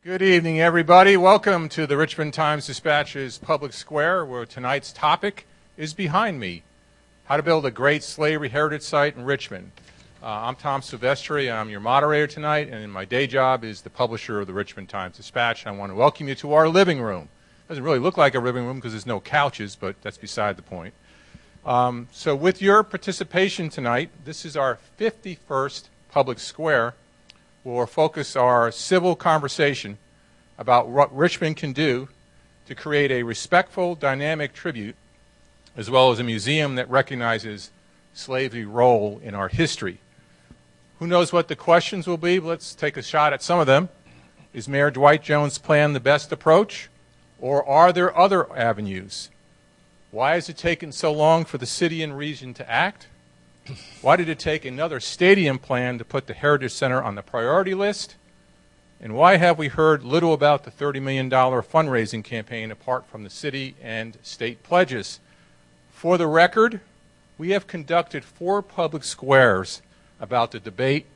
Good evening, everybody. Welcome to the Richmond Times-Dispatch's Public Square, where tonight's topic is behind me, how to build a great slavery heritage site in Richmond. I'm Tom Silvestri. I'm your moderator tonight, and my day job is the publisher of the Richmond Times-Dispatch. I want to welcome you to our living room. It doesn't really look like a living room because there's no couches, but that's beside the point. So with your participation tonight, this is our 51st Public Square, where we'll focus our civil conversation about what Richmond can do to create a respectful, dynamic tribute, as well as a museum that recognizes slavery's role in our history. Who knows what the questions will be? Let's take a shot at some of them. Is Mayor Dwight Jones' plan the best approach, or are there other avenues? Why has it taken so long for the city and region to act? Why did it take another stadium plan to put the Heritage Center on the priority list? And why have we heard little about the $30 million fundraising campaign apart from the city and state pledges? For the record, we have conducted 4 public squares about the debate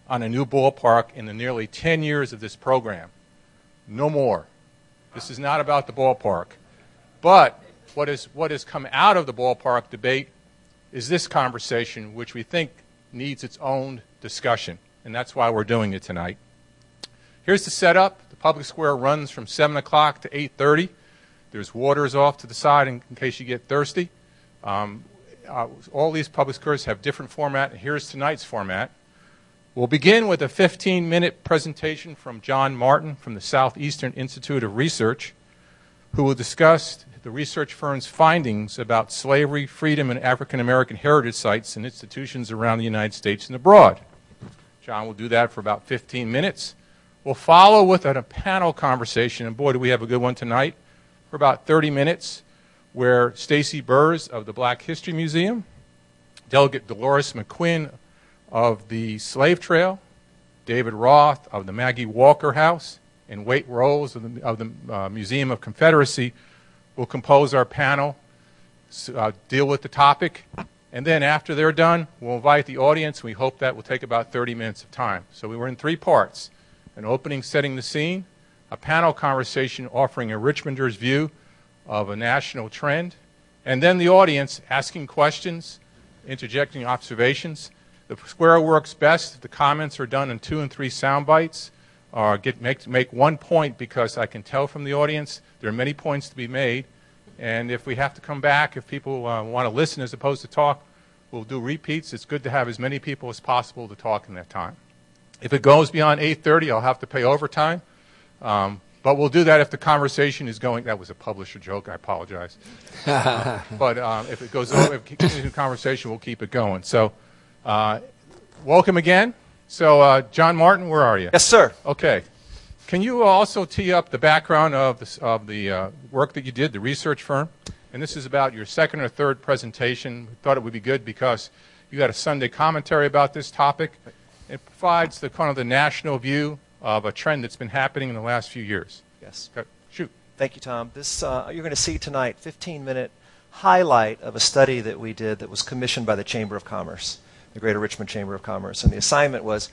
on a new ballpark in the nearly 10 years of this program. No more. This is not about the ballpark. But what has come out of the ballpark debate is this conversation, which we think needs its own discussion, and that's why we're doing it tonight. Here's the setup. The public square runs from 7 o'clock to 8:30. There's waters off to the side in case you get thirsty. All these public squares have different format, and here's tonight's format. We'll begin with a 15-minute presentation from John Martin from the Southeastern Institute of Research, who will discuss the research firm's findings about slavery, freedom, and African American heritage sites and institutions around the United States and abroad. John will do that for about 15 minutes. We'll follow with a panel conversation, and boy, do we have a good one tonight, for about 30 minutes, where Stacy Burrs of the Black History Museum, Delegate Dolores McQuinn of the Slave Trail, David Roth of the Maggie Walker House, and Waite Rose of the Museum of Confederacy will compose our panel, deal with the topic, and then after they're done, we'll invite the audience. We hope that will take about 30 minutes of time. So we were in 3 parts: an opening setting the scene, a panel conversation offering a Richmonder's view of a national trend, and then the audience asking questions, interjecting observations. The square works best if the comments are done in 2 and 3 sound bites, or make one point, because I can tell from the audience there are many points to be made. And if we have to come back, if people want to listen as opposed to talk, we'll do repeats. It's good to have as many people as possible to talk in that time. If it goes beyond 8:30, I'll have to pay overtime. But we'll do that if the conversation is going. That was a publisher joke. I apologize. But if it goes over, if it continues the conversation, we'll keep it going. So welcome again. So, John Martin, where are you? Yes, sir. Okay. Can you also tee up the background of the work that you did, the research firm? And this is about your second or third presentation. We thought it would be good because you got a Sunday commentary about this topic. It provides the kind of the national view of a trend that's been happening in the last few years. Yes. Okay. Shoot. Thank you, Tom. This you're going to see tonight 15-minute highlight of a study that we did that was commissioned by the Chamber of Commerce, the Greater Richmond Chamber of Commerce. And the assignment was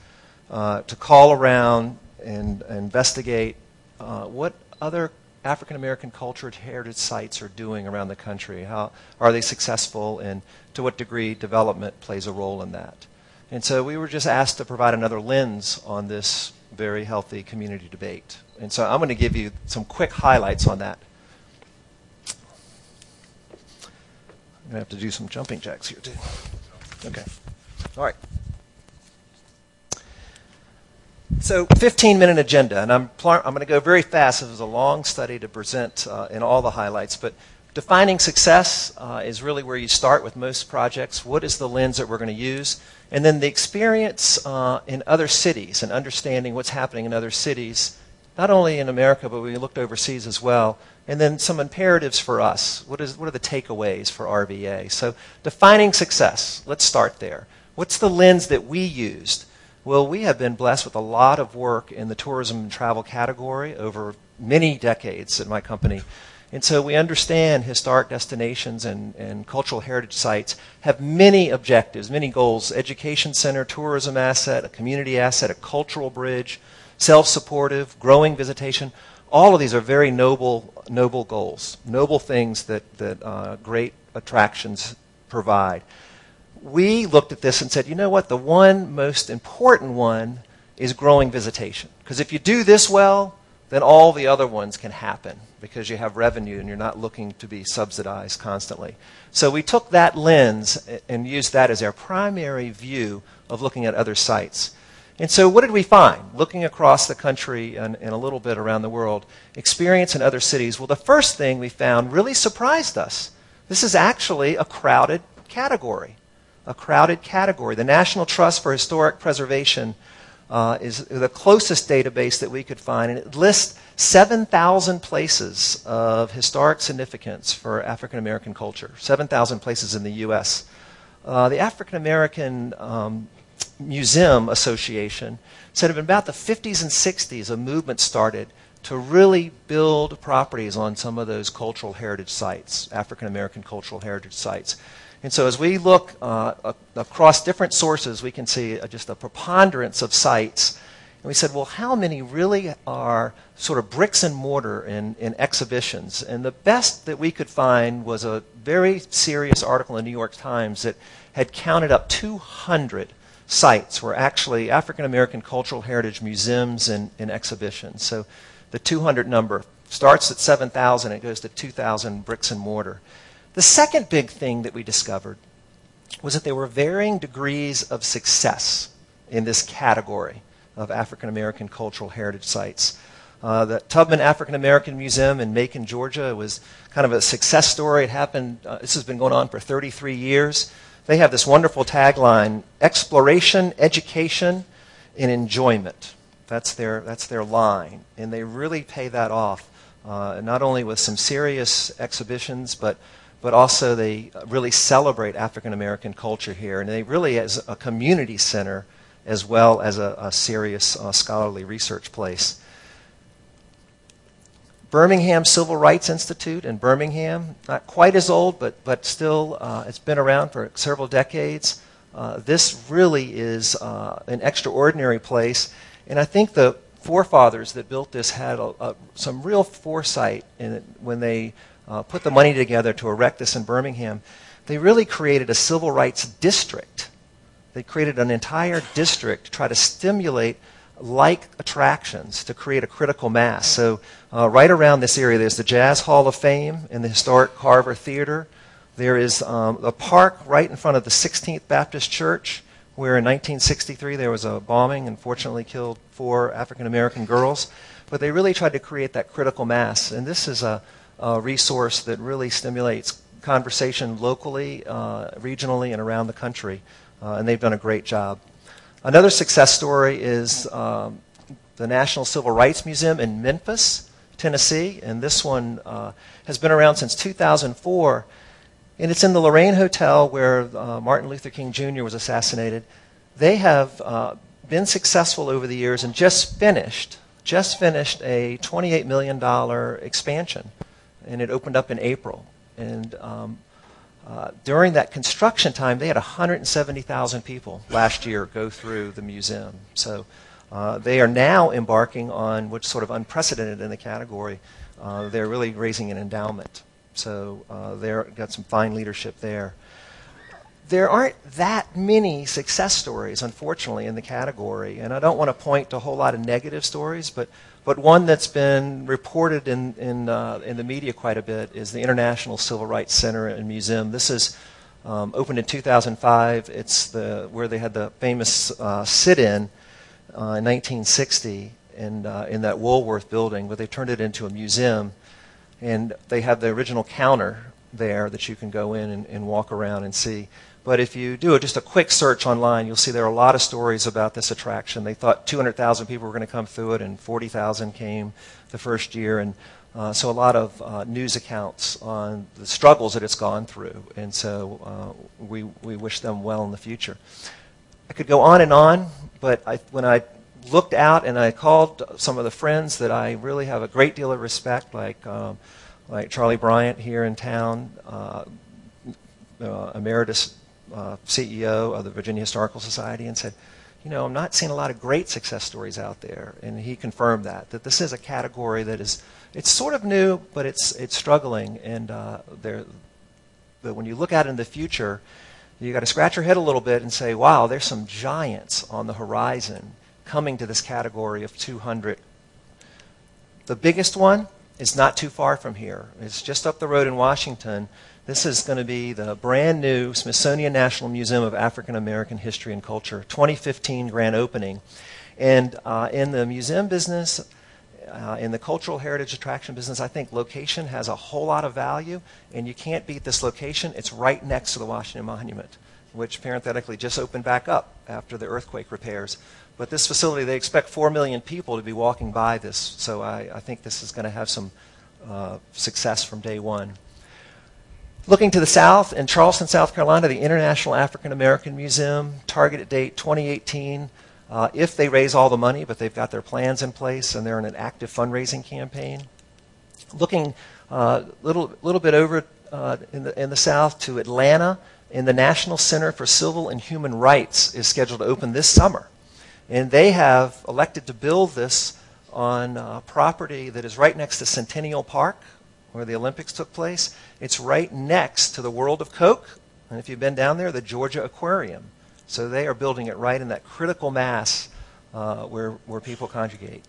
to call around and investigate what other African American culture and heritage sites are doing around the country. How are they successful, and to what degree development plays a role in that? And so we were just asked to provide another lens on this very healthy community debate. And so I'm going to give you some quick highlights on that. I'm going to have to do some jumping jacks here too. Okay. All right. So 15-minute agenda, and I'm going to go very fast. It was a long study to present in all the highlights, but defining success is really where you start with most projects. What is the lens that we're going to use? And then the experience in other cities and understanding what's happening in other cities, not only in America, but we looked overseas as well. And then some imperatives for us. What are the takeaways for RVA? So defining success, let's start there. What's the lens that we used? Well, we have been blessed with a lot of work in the tourism and travel category over many decades at my company. And so we understand historic destinations and cultural heritage sites have many objectives, many goals: education center, tourism asset, a community asset, a cultural bridge. self-supportive, growing visitation. All of these are very noble goals, noble things that great attractions provide. We looked at this and said, you know what, the one most important one is growing visitation. Because if you do this well, then all the other ones can happen because you have revenue and you're not looking to be subsidized constantly. So we took that lens and used that as our primary view of looking at other sites. And so what did we find? Looking across the country and a little bit around the world, experience in other cities, well, the first thing we found really surprised us. This is actually a crowded category. A crowded category. The National Trust for Historic Preservation is the closest database that we could find, and it lists 7,000 places of historic significance for African American culture, 7,000 places in the U.S. The African American Museum Association said in about the 50s and 60s a movement started to really build properties on some of those cultural heritage sites, African American cultural heritage sites. And so as we look across different sources, we can see just a preponderance of sites. And we said, well, how many really are sort of bricks and mortar in exhibitions? And the best that we could find was a very serious article in the New York Times that had counted up 200 sites were actually African American cultural heritage museums and exhibitions. So the 200 number starts at 7,000, it goes to 2,000 bricks and mortar. The second big thing that we discovered was that there were varying degrees of success in this category of African American cultural heritage sites. The Tubman African American Museum in Macon, Georgia was kind of a success story. It happened, this has been going on for 33 years. They have this wonderful tagline, exploration, education, and enjoyment. That's their line. And they really pay that off, not only with some serious exhibitions, but also they really celebrate African American culture here. And they really, as a community center, as well as a serious scholarly research place. Birmingham Civil Rights Institute in Birmingham, not quite as old, but still it's been around for several decades. This really is an extraordinary place. And I think the forefathers that built this had some real foresight when they put the money together to erect this in Birmingham. They really created a civil rights district. They created an entire district to try to stimulate like attractions to create a critical mass. So right around this area, there's the Jazz Hall of Fame and the historic Carver Theater. There is a park right in front of the 16th Baptist Church, where in 1963 there was a bombing and fortunately killed 4 African American girls. But they really tried to create that critical mass. And this is a resource that really stimulates conversation locally, regionally, and around the country. And they've done a great job. Another success story is the National Civil Rights Museum in Memphis, Tennessee. And this one has been around since 2004. And it's in the Lorraine Hotel where Martin Luther King Jr. was assassinated. They have been successful over the years and just finished a $28 million expansion. And it opened up in April. And during that construction time, they had 170,000 people last year go through the museum. So they are now embarking on what's sort of unprecedented in the category. They're really raising an endowment. So they've got some fine leadership there. There aren't that many success stories, unfortunately, in the category. And I don't want to point to a whole lot of negative stories, but one that's been reported in the media quite a bit is the International Civil Rights Center and Museum. This is opened in 2005. It's where they had the famous sit-in in 1960 in that Woolworth building, but they turned it into a museum. And they have the original counter there that you can go in and walk around and see. But if you do just a quick search online, you'll see there are a lot of stories about this attraction. They thought 200,000 people were going to come through it, and 40,000 came the first year. And so a lot of news accounts on the struggles that it's gone through. And so we wish them well in the future. I could go on, but when I looked out and I called some of the friends that I really have a great deal of respect, like Charlie Bryant here in town, emeritus CEO of the Virginia Historical Society, and said, I'm not seeing a lot of great success stories out there. And he confirmed that this is a category that it's sort of new, but it's struggling. And but when you look out in the future, you got to scratch your head a little bit and say, wow, there's some giants on the horizon coming to this category of 200. The biggest one is not too far from here. It's just up the road in Washington. This is going to be the brand new Smithsonian National Museum of African American History and Culture, 2015 grand opening. And in the museum business, in the cultural heritage attraction business, I think location has a whole lot of value, and you can't beat this location. It's right next to the Washington Monument, which parenthetically just opened back up after the earthquake repairs. But this facility, they expect 4 million people to be walking by this, so I think this is going to have some success from day one. Looking to the south, in Charleston, South Carolina, the International African American Museum, targeted date 2018, if they raise all the money, but they've got their plans in place and they're in an active fundraising campaign. Looking a little bit over in the south to Atlanta, in the National Center for Civil and Human Rights is scheduled to open this summer. And they have elected to build this on property that is right next to Centennial Park, where the Olympics took place. It's right next to the World of Coke, and if you've been down there, the Georgia Aquarium. So they are building it right in that critical mass where people congregate.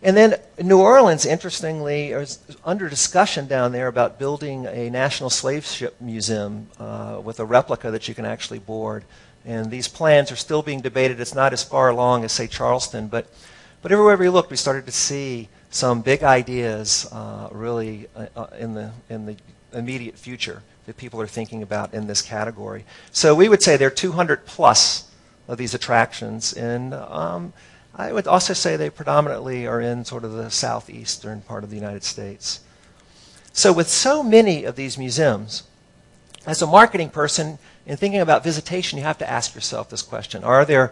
And then New Orleans, interestingly, is under discussion down there about building a National Slave Ship Museum with a replica that you can actually board. And these plans are still being debated. It's not as far along as, say, Charleston, but everywhere we looked, we started to see some big ideas really in the immediate future that people are thinking about in this category. So we would say there are 200 plus of these attractions, and I would also say they predominantly are in sort of the southeastern part of the United States. So with so many of these museums, as a marketing person, in thinking about visitation, you have to ask yourself this question: Are there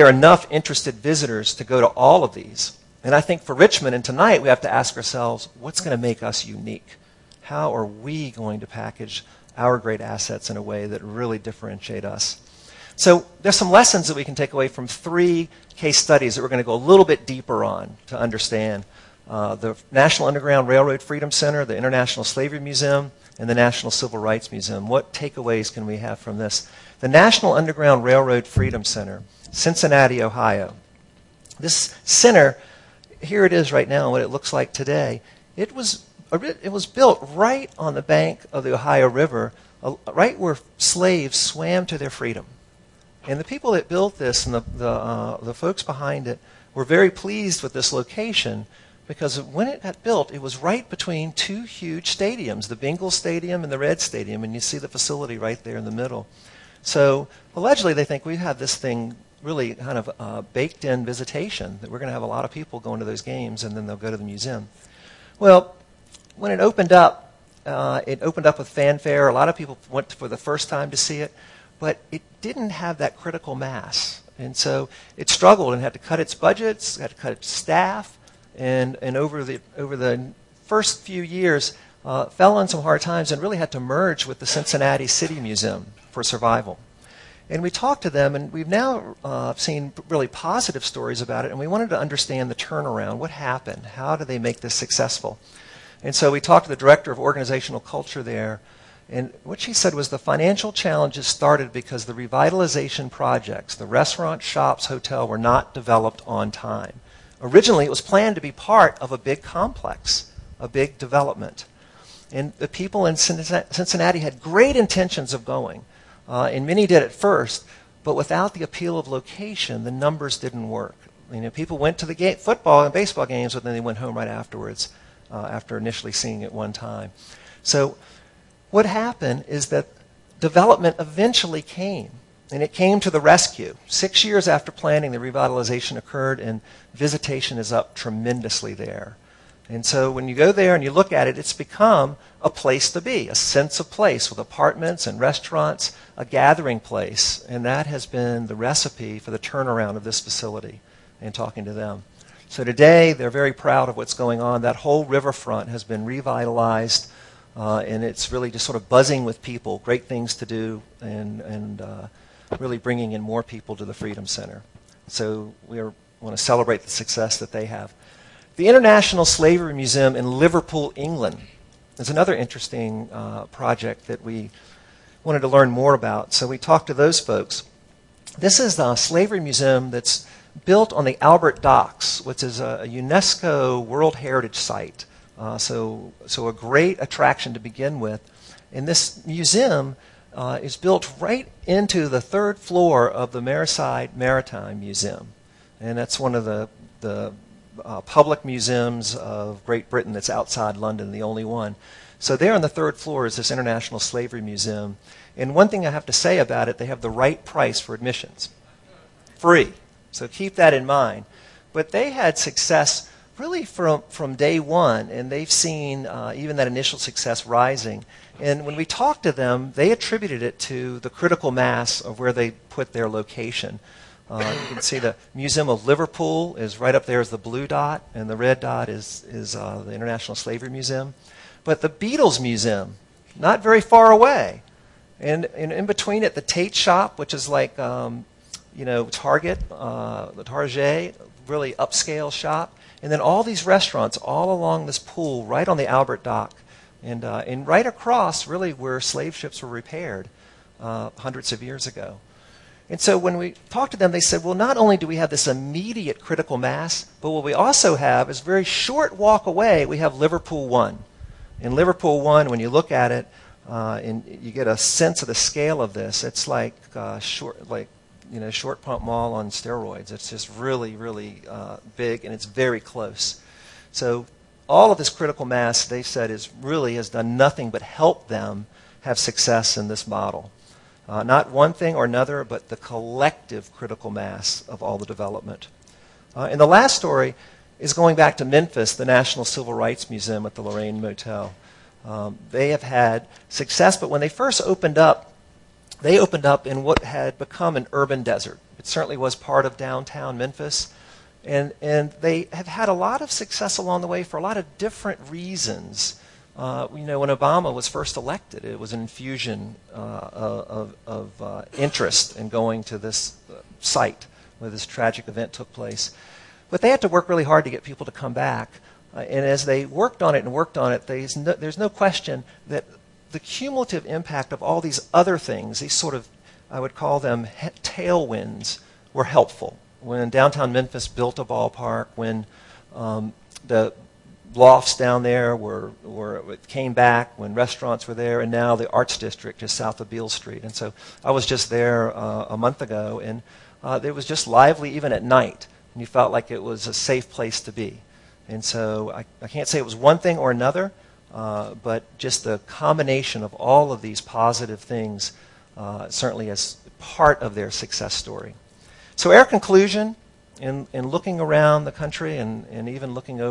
enough interested visitors to go to all of these? And I think for Richmond and tonight, we have to ask ourselves, what's going to make us unique? How are we going to package our great assets in a way that really differentiate us? So there's some lessons that we can take away from 3 case studies that we're going to go a little bit deeper on to understand. The National Underground Railroad Freedom Center, the International Slavery Museum, and the National Civil Rights Museum. What takeaways can we have from this? The National Underground Railroad Freedom Center, Cincinnati, Ohio. This center, here it is right now, what it looks like today. It was built right on the bank of the Ohio River, right where slaves swam to their freedom. And the people that built this and the folks behind it were very pleased with this location, because when it got built, it was right between 2 huge stadiums, the Bengal Stadium and the Red Stadium, and you see the facility right there in the middle. So allegedly they think we have this thing really kind of baked in visitation, that we're going to have a lot of people going to those games and then they'll go to the museum. Well, when it opened up with fanfare. A lot of people went for the first time to see it, but it didn't have that critical mass. And so it struggled and had to cut its budgets, had to cut its staff, and over the first few years fell on some hard times and really had to merge with the Cincinnati City Museum for survival. And we talked to them, and we've now seen really positive stories about it, and we wanted to understand the turnaround. What happened? How did they make this successful? And so we talked to the director of organizational culture there, and what she said was the financial challenges started because the revitalization projects, the restaurant, shops, hotel, were not developed on time. Originally, it was planned to be part of a big complex, a big development. And the people in Cincinnati had great intentions of going, and many did at first, but without the appeal of location, the numbers didn't work. You know, people went to the football and baseball games, but then they went home right afterwards, after initially seeing it one time. So what happened is that development eventually came, and it came to the rescue. 6 years after planning, the revitalization occurred, and visitation is up tremendously there. And so when you go there and you look at it, it's become a place to be, a sense of place with apartments and restaurants, a gathering place. And that has been the recipe for the turnaround of this facility and talking to them. So today, they're very proud of what's going on. That whole riverfront has been revitalized, and it's really just sort of buzzing with people, great things to do, and really bringing in more people to the Freedom Center. So we want to celebrate the success that they have. The International Slavery Museum in Liverpool, England is another interesting project that we wanted to learn more about. So we talked to those folks. This is the slavery museum that's built on the Albert Docks, which is a UNESCO World Heritage Site. So a great attraction to begin with. And this museum is built right into the third floor of the Merseyside Maritime Museum. And that's one of the public museums of Great Britain that's outside London, the only one. So there on the third floor is this International Slavery Museum. And one thing I have to say about it, they have the right price for admissions. Free. So keep that in mind. But they had success really from day one, and they've seen even that initial success rising. And when we talked to them, they attributed it to the critical mass of where they put their location. You can see the Museum of Liverpool is right up there as the blue dot, and the red dot is the International Slavery Museum. But the Beatles Museum, not very far away. And in between it, the Tate Shop, which is like, Target, the Target, really upscale shop. And then all these restaurants all along this pool, right on the Albert Dock. And right across, really, where slave ships were repaired hundreds of years ago. And so when we talked to them, they said, well, not only do we have this immediate critical mass, but what we also have is very short walk away, we have Liverpool One. In Liverpool One, when you look at it, and you get a sense of the scale of this, it's like Short Pump Mall on steroids. It's just really, really big, and it's very close. So all of this critical mass, they said, has done nothing but help them have success in this model. Not one thing or another, but the collective critical mass of all the development. And the last story is going back to Memphis, the National Civil Rights Museum at the Lorraine Motel. They have had success, but when they first opened up, they opened up in what had become an urban desert. It certainly was part of downtown Memphis. And they have had a lot of success along the way for a lot of different reasons. When Obama was first elected, it was an infusion of interest in going to this site where this tragic event took place. But they had to work really hard to get people to come back. And as they worked on it, there's no question that the cumulative impact of all these other things, these sort of, I would call them tailwinds, were helpful. When downtown Memphis built a ballpark, when the lofts down there came back, when restaurants were there, and now the Arts District just south of Beale Street. And so I was just there a month ago, and it was just lively even at night. And you felt like it was a safe place to be. And so I can't say it was one thing or another, but just the combination of all of these positive things certainly is part of their success story. So our conclusion in looking around the country and even looking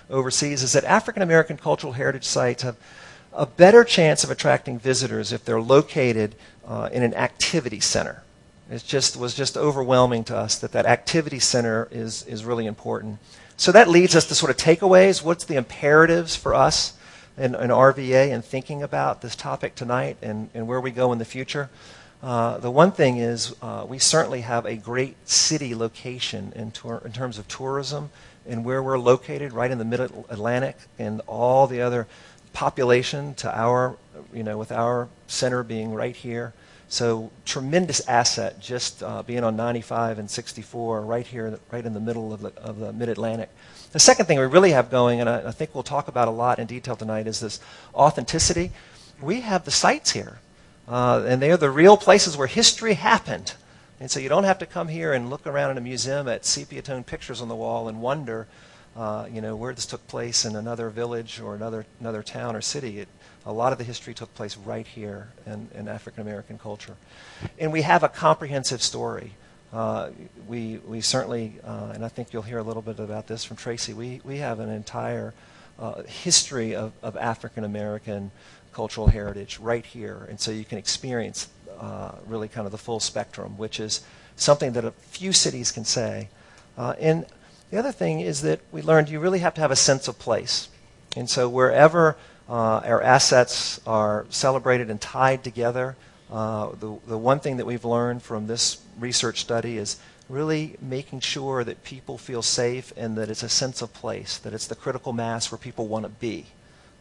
overseas is that African American cultural heritage sites have a better chance of attracting visitors if they're located in an activity center. It was just overwhelming to us that activity center is really important. So that leads us to sort of takeaways. What's the imperatives for us in RVA and thinking about this topic tonight and where we go in the future? The one thing is we certainly have a great city location in terms of tourism and where we're located, right in the Mid-Atlantic, and all the other population to our, with our center being right here. So tremendous asset just being on 95 and 64 right here, right in the middle of the Mid-Atlantic. The second thing we really have going, and I think we'll talk about a lot in detail tonight, is this authenticity. We have the sites here, and they're the real places where history happened. And so you don't have to come here and look around in a museum at sepia-toned pictures on the wall and wonder, where this took place in another village or another town or city. A lot of the history took place right here in African American culture. And we have a comprehensive story. We certainly, and I think you'll hear a little bit about this from Tracy, we have an entire history of African American cultural heritage right here. And so you can experience really kind of the full spectrum, which is something that a few cities can say. And the other thing is that we learned you really have to have a sense of place. And so wherever our assets are celebrated and tied together, the one thing that we've learned from this research study is really making sure that people feel safe and that it's a sense of place, that it's the critical mass where people want to be.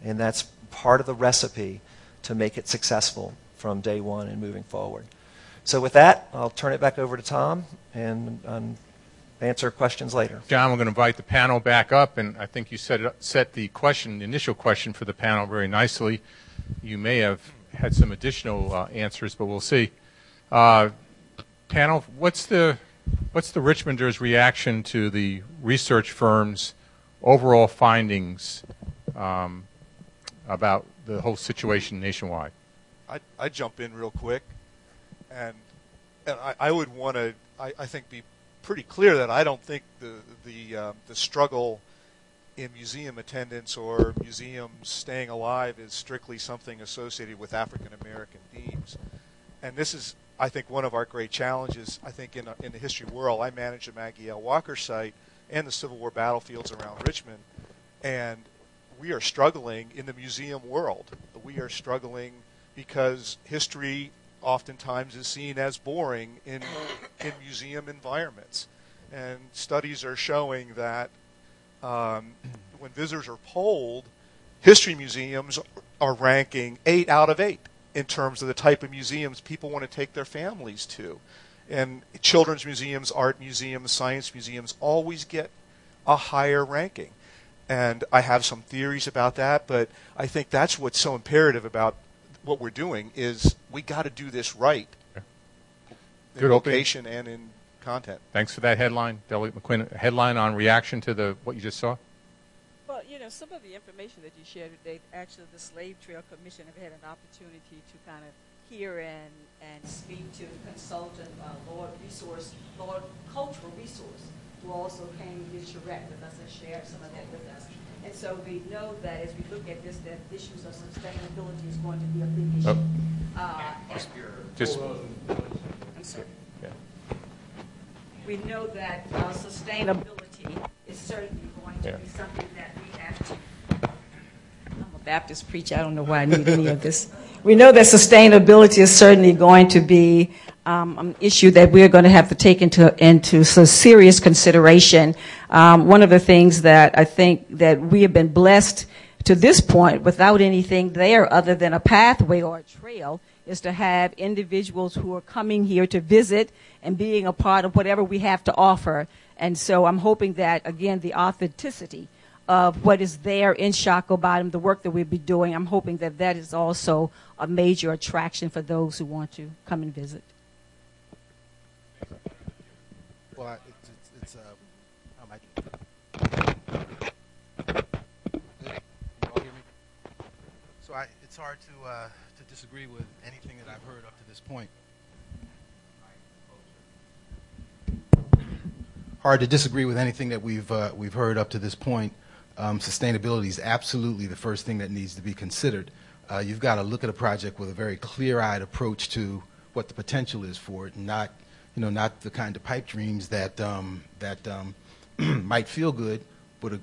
And that's part of the recipe to make it successful from day one and moving forward. So with that, I'll turn it back over to Tom and answer questions later. John, we're going to invite the panel back up, and I think you set the question, the initial question for the panel very nicely. You may have had some additional answers, but we'll see. Panel, what's the Richmonders' reaction to the research firm's overall findings about the whole situation nationwide? I'd jump in real quick, and I would want to, I think, be pretty clear that I don't think the struggle in museum attendance or museums staying alive is strictly something associated with African American themes. And this is, I think, one of our great challenges. I think in the history world, I manage the Maggie L. Walker site and the Civil War battlefields around Richmond, and we are struggling in the museum world. We are struggling because history oftentimes is seen as boring in museum environments. And studies are showing that when visitors are polled, history museums are ranking 8 out of 8 in terms of the type of museums people want to take their families to. And children's museums, art museums, science museums always get a higher ranking. And I have some theories about that, but I think that's what's so imperative about what we're doing is we got to do this right. Good in location and in content. Thanks for that headline, Delegate McQuinn. A headline on reaction to what you just saw? Well, you know, some of the information that you shared today, actually the Slave Trail Commission have had an opportunity to kind of hear and speak to the consultant, Lord Cultural Resource, who also came to direct with us and shared some of that with us. And so we know that as we look at this, that issues of sustainability is going to be a big issue. I'm sorry. Yeah. We know that sustainability is certainly going to be something that we have to. I'm a Baptist preacher. I don't know why I need any of this. We know that sustainability is certainly going to be an issue that we're going to have to take into some serious consideration. One of the things that I think that we have been blessed to this point without anything there other than a pathway or a trail is to have individuals who are coming here to visit and being a part of whatever we have to offer. And so I'm hoping that, again, the authenticity of what is there in Shockoe Bottom, the work that we'll be doing, I'm hoping that that is also a major attraction for those who want to come and visit. Well, it's how am I doing? Good? You all hear me? So it's hard to disagree with anything that I've heard up to this point. Hard to disagree with anything that we've heard up to this point. Sustainability is absolutely the first thing that needs to be considered. You've got to look at a project with a very clear-eyed approach to what the potential is for it, and not the kind of pipe dreams that might feel good, but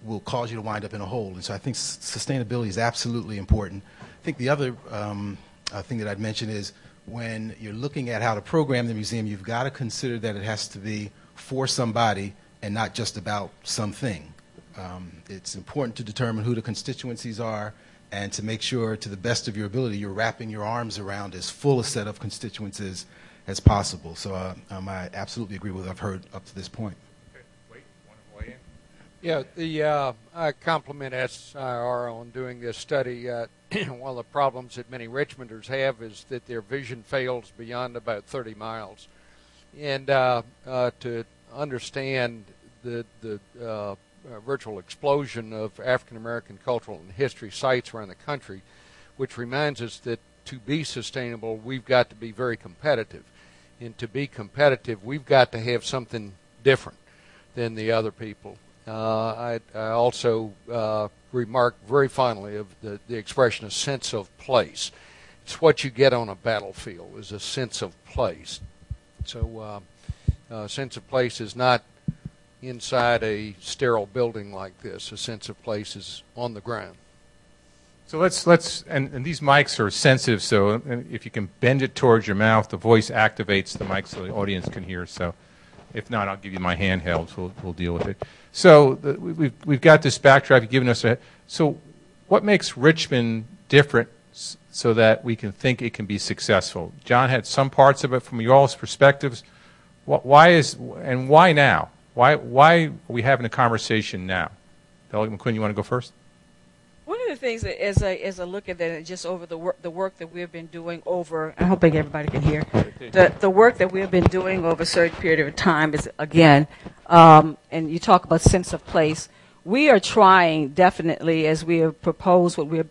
will cause you to wind up in a hole. And so I think sustainability is absolutely important. I think the other thing that I'd mention is when you're looking at how to program the museum, you've got to consider that it has to be for somebody and not just about something. It's important to determine who the constituencies are and to make sure, to the best of your ability, you're wrapping your arms around as full a set of constituencies as possible. So I absolutely agree with what I've heard up to this point. Okay. Wait, want to weigh in? Yeah, I compliment SIR on doing this study. One of the problems that many Richmonders have is that their vision fails beyond about 30 miles. And to understand the virtual explosion of African American cultural and history sites around the country, which reminds us that to be sustainable, we've got to be very competitive. And to be competitive, we've got to have something different than the other people. I also remark very fondly of the expression a sense of place. It's what you get on a battlefield is a sense of place. So a sense of place is not inside a sterile building like this. A sense of place is on the ground. So let's and these mics are sensitive, so if you can bend it towards your mouth, the voice activates the mic so the audience can hear. So If not, I'll give you my handheld, so we'll deal with it. So we've got this backdrop. You've given us a. So what makes Richmond different so that we can think it can be successful? John had some parts of it from your all's perspectives. Why now? Why are we having a conversation now? Delegate McQuinn, you want to go first? One of the things that, as I look at that, just over the work that we've been doing over, I hope everybody can hear, the work that we've been doing over a certain period of time is, again, and you talk about sense of place, we are trying definitely, as we have proposed what we have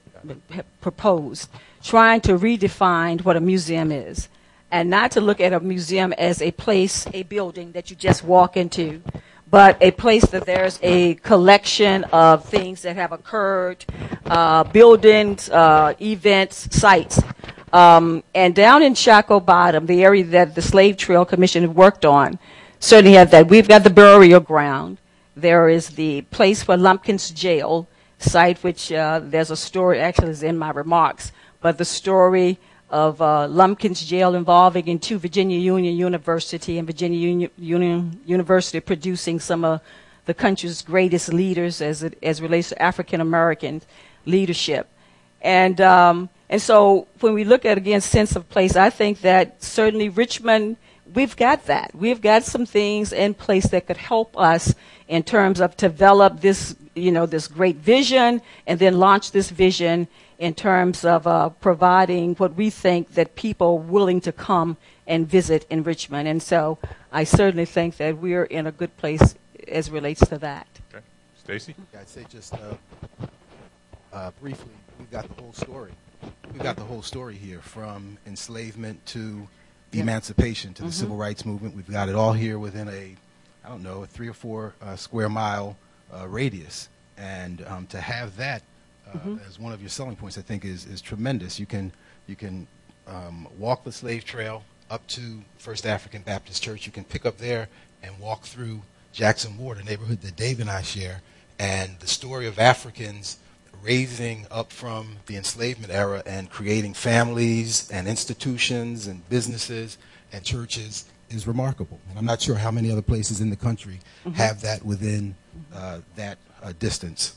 proposed, trying to redefine what a museum is, and not to look at a museum as a place, a building that you just walk into, but a place that there's a collection of things that have occurred, buildings, events, sites. And down in Shackley Bottom, the area that the Slave Trail Commission worked on, certainly have that. We've got the burial ground. There is the place for Lumpkin's Jail site, which there's a story, actually is in my remarks, but the story of Lumpkin's Jail involving into Virginia Union University and Virginia Union University producing some of the country's greatest leaders as relates to African American leadership. And so when we look at, again, sense of place, I think that certainly Richmond, we've got that. We've got some things in place that could help us in terms of develop this, this great vision and then launch this vision in terms of providing what we think that people are willing to come and visit in Richmond. And so I certainly think that we're in a good place as relates to that. Okay. Stacy? I'd say just briefly, we've got the whole story. We've got the whole story here, from enslavement to the emancipation to the civil rights movement. We've got it all here within a 3 or 4 square mile radius. And to have that as one of your selling points, I think is tremendous. You can walk the slave trail up to First African Baptist Church. You can pick up there and walk through Jackson Ward, a neighborhood that Dave and I share, and the story of Africans raising up from the enslavement era and creating families and institutions and businesses and churches is remarkable. And I'm not sure how many other places in the country have that within that distance.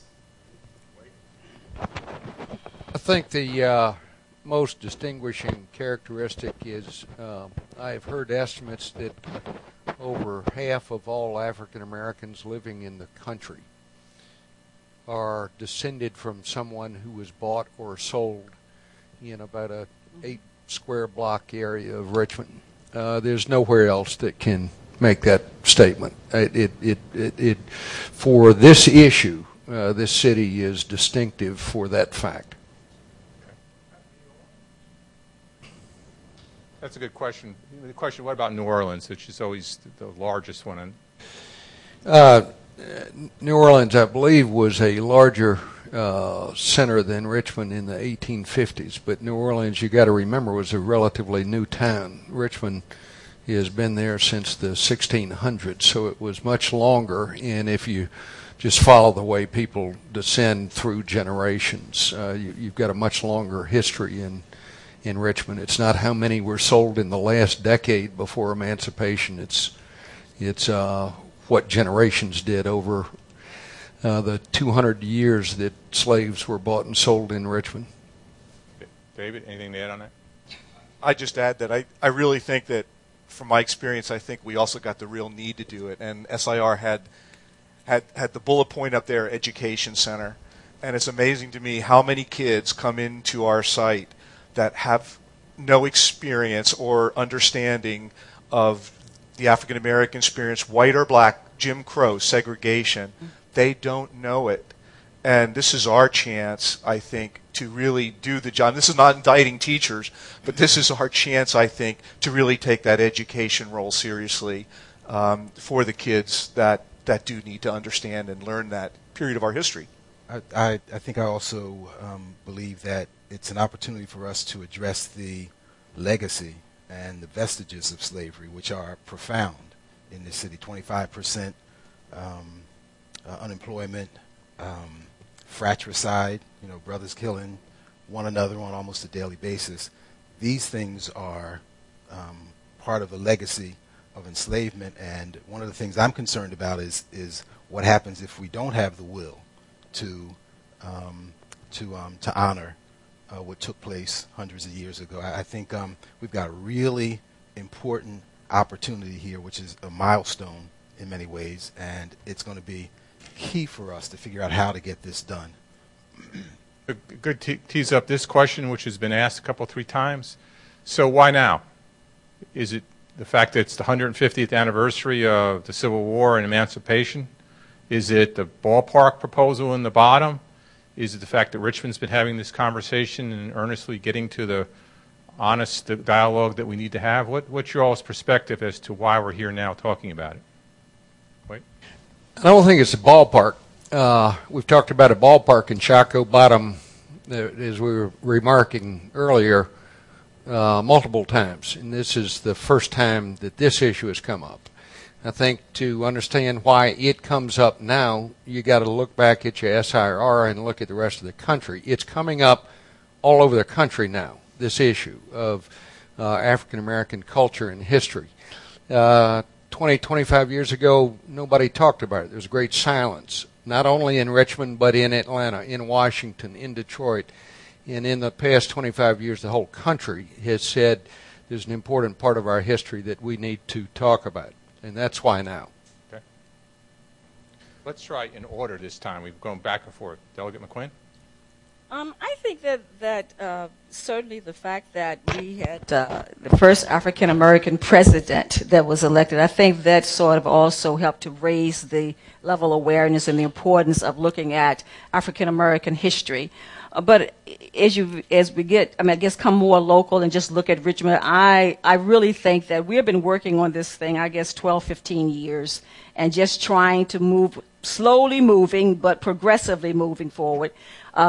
I think the most distinguishing characteristic is I've heard estimates that over half of all African Americans living in the country are descended from someone who was bought or sold in about a 8 square block area of Richmond. There's nowhere else that can make that statement. For this issue, this city is distinctive for that fact. That's a good question. The question, what about New Orleans, which is always the largest one? New Orleans, I believe, was a larger center than Richmond in the 1850s, but New Orleans, you got to remember, was a relatively new town. Richmond has been there since the 1600s, so it was much longer, and if you just follow the way people descend through generations, you've got a much longer history in Richmond. It's not how many were sold in the last decade before emancipation. It's what generations did over the 200 years that slaves were bought and sold in Richmond. David, anything to add on that? I just add that I really think that, from my experience, I think we also got the real need to do it. And SIR had the bullet point up there, Education Center. And it's amazing to me how many kids come into our site that have no experience or understanding of the African American experience, white or black, Jim Crow, segregation. They don't know it. And this is our chance, I think, to really do the job. This is not indicting teachers, but this is our chance, I think, to really take that education role seriously for the kids that do need to understand and learn that period of our history. I think I also believe that it's an opportunity for us to address the legacy and the vestiges of slavery, which are profound in this city. 25% unemployment, fratricide, brothers killing one another on almost a daily basis. These things are part of a legacy of enslavement. And one of the things I'm concerned about is what happens if we don't have the will to honor what took place hundreds of years ago. I think we've got a really important opportunity here, which is a milestone in many ways, and it's going to be key for us to figure out how to get this done. Good tease up this question, which has been asked a couple, 3 times. So why now? Is it the fact that it's the 150th anniversary of the Civil War and emancipation? Is it the ballpark proposal in the bottom? Is it the fact that Richmond's been having this conversation and earnestly getting to the honest dialogue that we need to have? What's your all's perspective as to why we're here now talking about it? Wait. I don't think it's a ballpark. We've talked about a ballpark in Shockoe Bottom, as we were remarking earlier, multiple times, and this is the first time that this issue has come up. I think to understand why it comes up now, you got to look back at your SIR and look at the rest of the country. It's coming up all over the country now, this issue of African American culture and history. 25 years ago, nobody talked about it. There was great silence, not only in Richmond, but in Atlanta, in Washington, in Detroit. And in the past 25 years, the whole country has said there's an important part of our history that we need to talk about. And that's why now. Okay. Let's try in order this time. We've gone back and forth. Delegate McQuinn? I think that certainly the fact that we had the first African American president that was elected, I think that sort of also helped to raise the level of awareness and the importance of looking at African American history. But as we get, I guess, come more local and just look at Richmond, I really think that we have been working on this thing, I guess, 12, 15 years, and just trying to move, slowly moving, but progressively moving forward,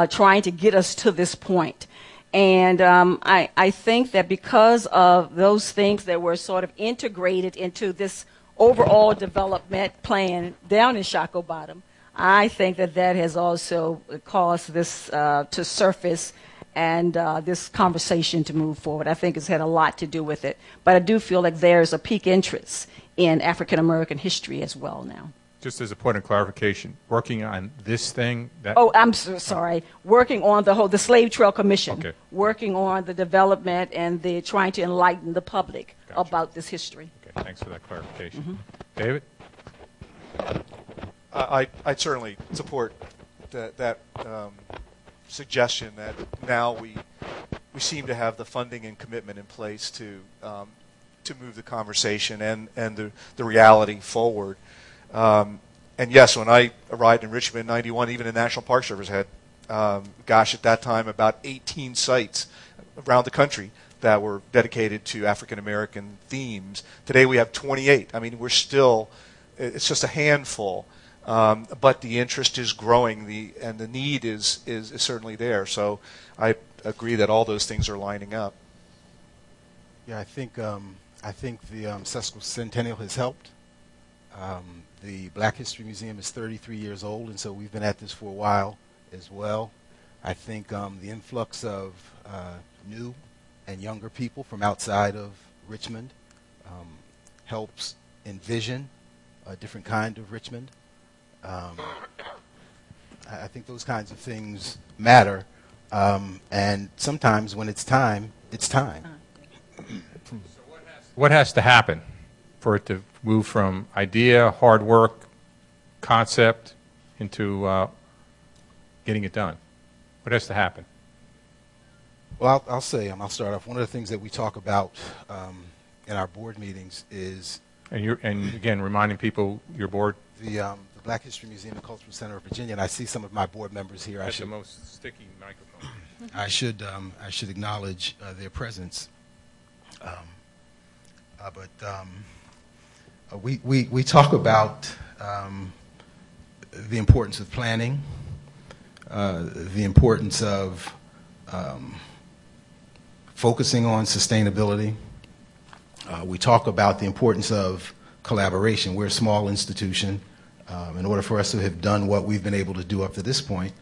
trying to get us to this point. And I think that because of those things that were sort of integrated into this overall development plan down in Shockoe Bottom, I think that has also caused this to surface and this conversation to move forward. I think it's had a lot to do with it. But I do feel like there's a peak interest in African American history as well now. Just as a point of clarification, working on this thing? Oh, I'm so sorry. Working on the Slave Trail Commission. Okay. Working on the development and trying to enlighten the public about this history. Okay, thanks for that clarification. David? I'd certainly support that suggestion that now we seem to have the funding and commitment in place to move the conversation and the reality forward. And yes, when I arrived in Richmond in '91, even the National Park Service had, at that time, about 18 sites around the country that were dedicated to African American themes. Today we have 28. I mean, it's just a handful. But the interest is growing, and the need is certainly there. So I agree that all those things are lining up. Yeah, I think the sesquicentennial has helped. The Black History Museum is 33 years old, and so we've been at this for a while as well. I think the influx of new and younger people from outside of Richmond helps envision a different kind of Richmond. I think those kinds of things matter, and sometimes when it's time, it's time. What has to happen for it to move from idea, hard work, concept, into getting it done? What has to happen? Well, I'll start off. One of the things that we talk about in our board meetings is... And again, reminding people, your board? The Black History Museum and Cultural Center of Virginia, and I see some of my board members here. That's the most sticky microphone. I should acknowledge their presence. We talk about the importance of planning, the importance of focusing on sustainability. We talk about the importance of collaboration. We're a small institution. In order for us to have done what we've been able to do up to this point,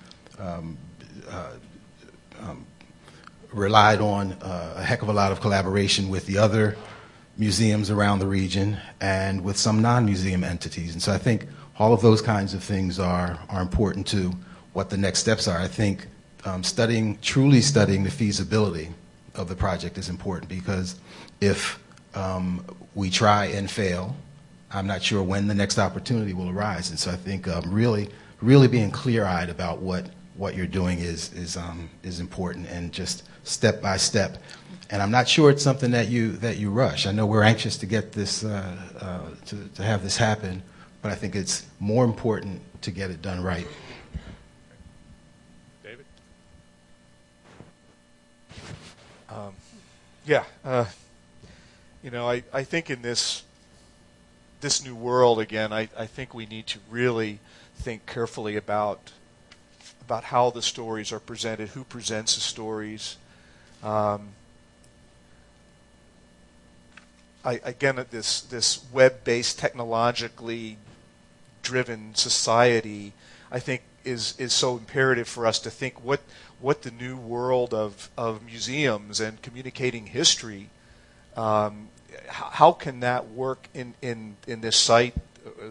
relied on a heck of a lot of collaboration with the other museums around the region and with some non-museum entities. And so I think all of those kinds of things are important to what the next steps are. I think truly studying the feasibility of the project is important, because if we try and fail, I'm not sure when the next opportunity will arise. And so I think really being clear-eyed about what you're doing is important, and just step by step. And I'm not sure it's something that you rush. I know we're anxious to get this to have this happen, but I think it's more important to get it done right. David? I think in this new world, again, I think we need to really think carefully about how the stories are presented, who presents the stories. This web-based, technologically driven society, I think, is so imperative for us to think what the new world of museums and communicating history, how can that work in this site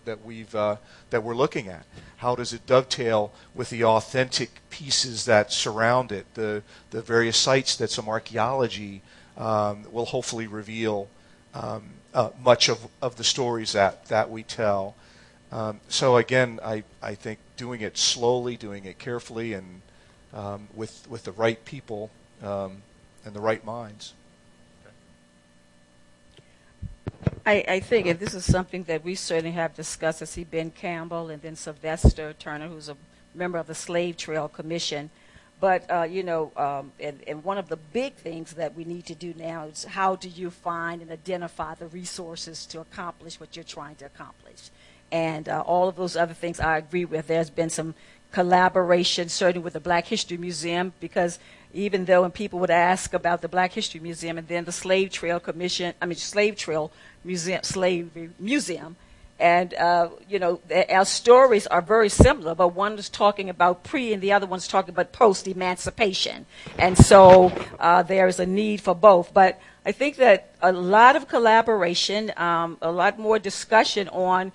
that we're looking at? How does it dovetail with the authentic pieces that surround it, the various sites that some archaeology will hopefully reveal much of the stories that we tell. So again, I think doing it slowly, doing it carefully, and with the right people and the right minds. I think, and this is something that we certainly have discussed, I see Ben Campbell and then Sylvester Turner, who's a member of the Slave Trail Commission. But, and one of the big things that we need to do now is how do you find and identify the resources to accomplish what you're trying to accomplish. And all of those other things I agree with. There's been some collaboration, certainly with the Black History Museum, because even though when people would ask about the Black History Museum and then the Slave Trail Commission, Slave Trail Museum, Slavery Museum, and, our stories are very similar, but one is talking about pre and the other one's talking about post-emancipation. And so there is a need for both. But I think that a lot of collaboration, a lot more discussion on,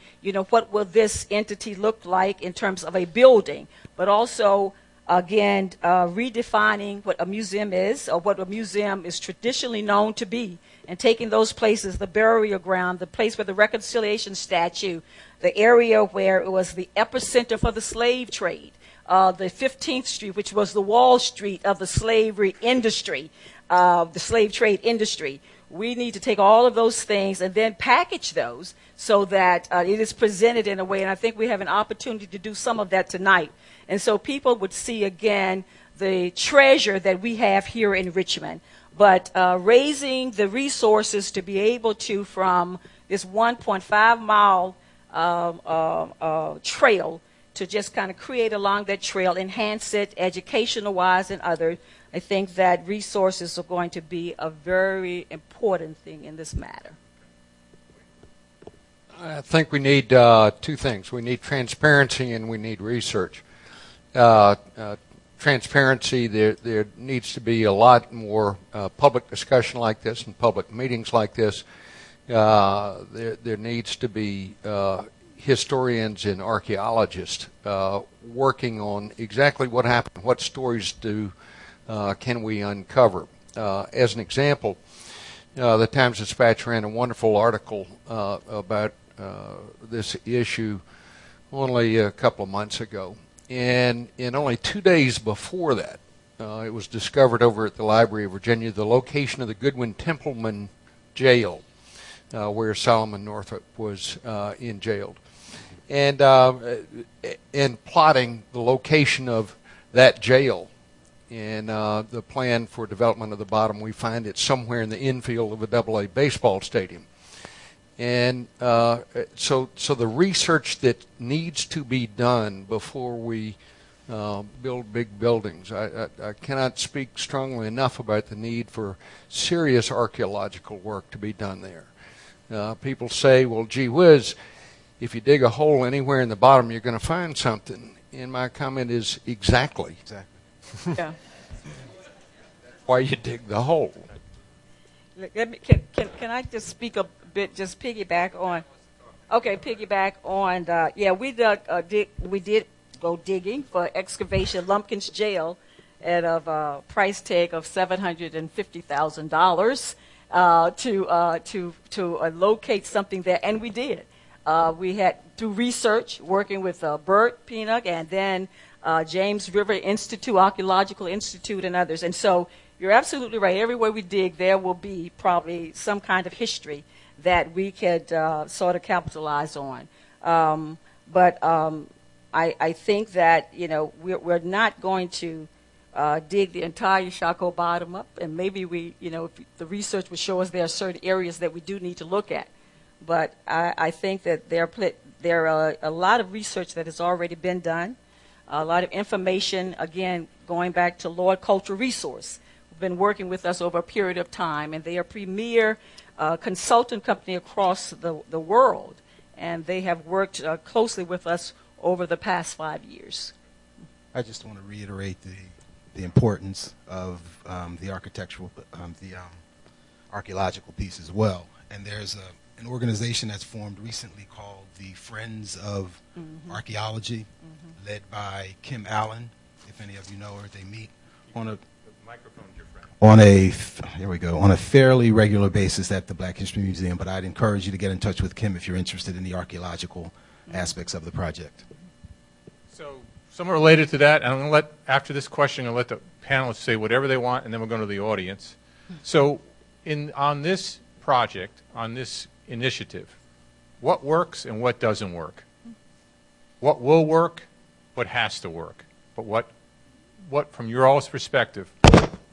what will this entity look like in terms of a building, but also, again, redefining what a museum is, or what a museum is traditionally known to be, and taking those places, the burial ground, the place where the reconciliation statue, the area where it was the epicenter for the slave trade, the 15th Street, which was the Wall Street of the slavery industry, the slave trade industry. We need to take all of those things and then package those so that it is presented in a way, and I think we have an opportunity to do some of that tonight. And so people would see, again, the treasure that we have here in Richmond, but raising the resources to be able to, from this 1.5-mile trail, to just kind of create along that trail, enhance it educational-wise and other. I think that resources are going to be a very important thing in this matter. I think we need two things. We need transparency and we need research. Transparency, there needs to be a lot more public discussion like this and public meetings like this. There needs to be historians and archaeologists working on exactly what happened, what stories can we uncover. As an example, the Times-Dispatch ran a wonderful article about this issue only a couple of months ago. And in only 2 days before that, it was discovered over at the Library of Virginia, the location of the Goodwin Templeman jail, where Solomon Northup was jailed. And plotting the location of that jail and the plan for development of the bottom, we find it somewhere in the infield of a AA baseball stadium. And so the research that needs to be done before we build big buildings, I cannot speak strongly enough about the need for serious archaeological work to be done there. People say, well, gee whiz, if you dig a hole anywhere in the bottom, you're going to find something. And my comment is exactly. Yeah. Why you dig the hole. Can I just speak a bit, just piggyback on? Okay, piggyback on. Yeah, we did go digging for excavation, Lumpkin's jail, at a price tag of $750,000 to locate something there, and we did. We had through research, working with Bert Pinnock and then James River Institute, Archaeological Institute, and others. And so you're absolutely right. Everywhere we dig, there will be probably some kind of history that we could sort of capitalize on. I think that, you know, we're not going to dig the entire Chaco bottom up, and maybe we, you know, if the research will show us there are certain areas that we do need to look at. But I think that there are a lot of research that has already been done, a lot of information, again, going back to Lord Cultural Resource, who've been working with us over a period of time, and they are a premier consultant company across the world, and they have worked closely with us over the past 5 years. I just want to reiterate the importance of the architectural, the archaeological piece as well. And there's an organization that's formed recently called the Friends of Archaeology, led by Kim Allen. If any of you know her, they meet on a on a fairly regular basis at the Black History Museum. But I'd encourage you to get in touch with Kim if you're interested in the archaeological aspects of the project. So, somewhat related to that, and I'm going to let, after this question, I'm going to let the panelists say whatever they want, and then we're going to the audience. So, on this project, on this initiative, what works and what doesn't work? What will work, what has to work? But what from your all's perspective,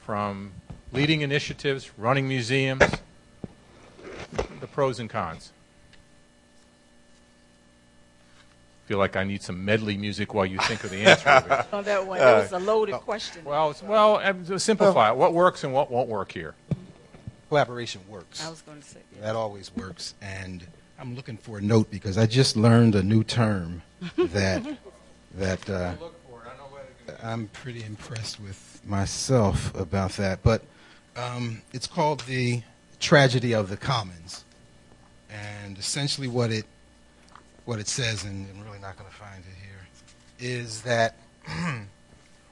from leading initiatives, running museums, the pros and cons? Feel like I need some medley music while you think of the answer. On that one, that was a loaded question. Well, simplify it. What works and what won't work here? Collaboration works. I was going to say That always works. And I'm looking for a note because I just learned a new term that I'm pretty impressed with myself about that. But it's called the tragedy of the commons. And essentially what it says, and I'm really not going to find it here, is that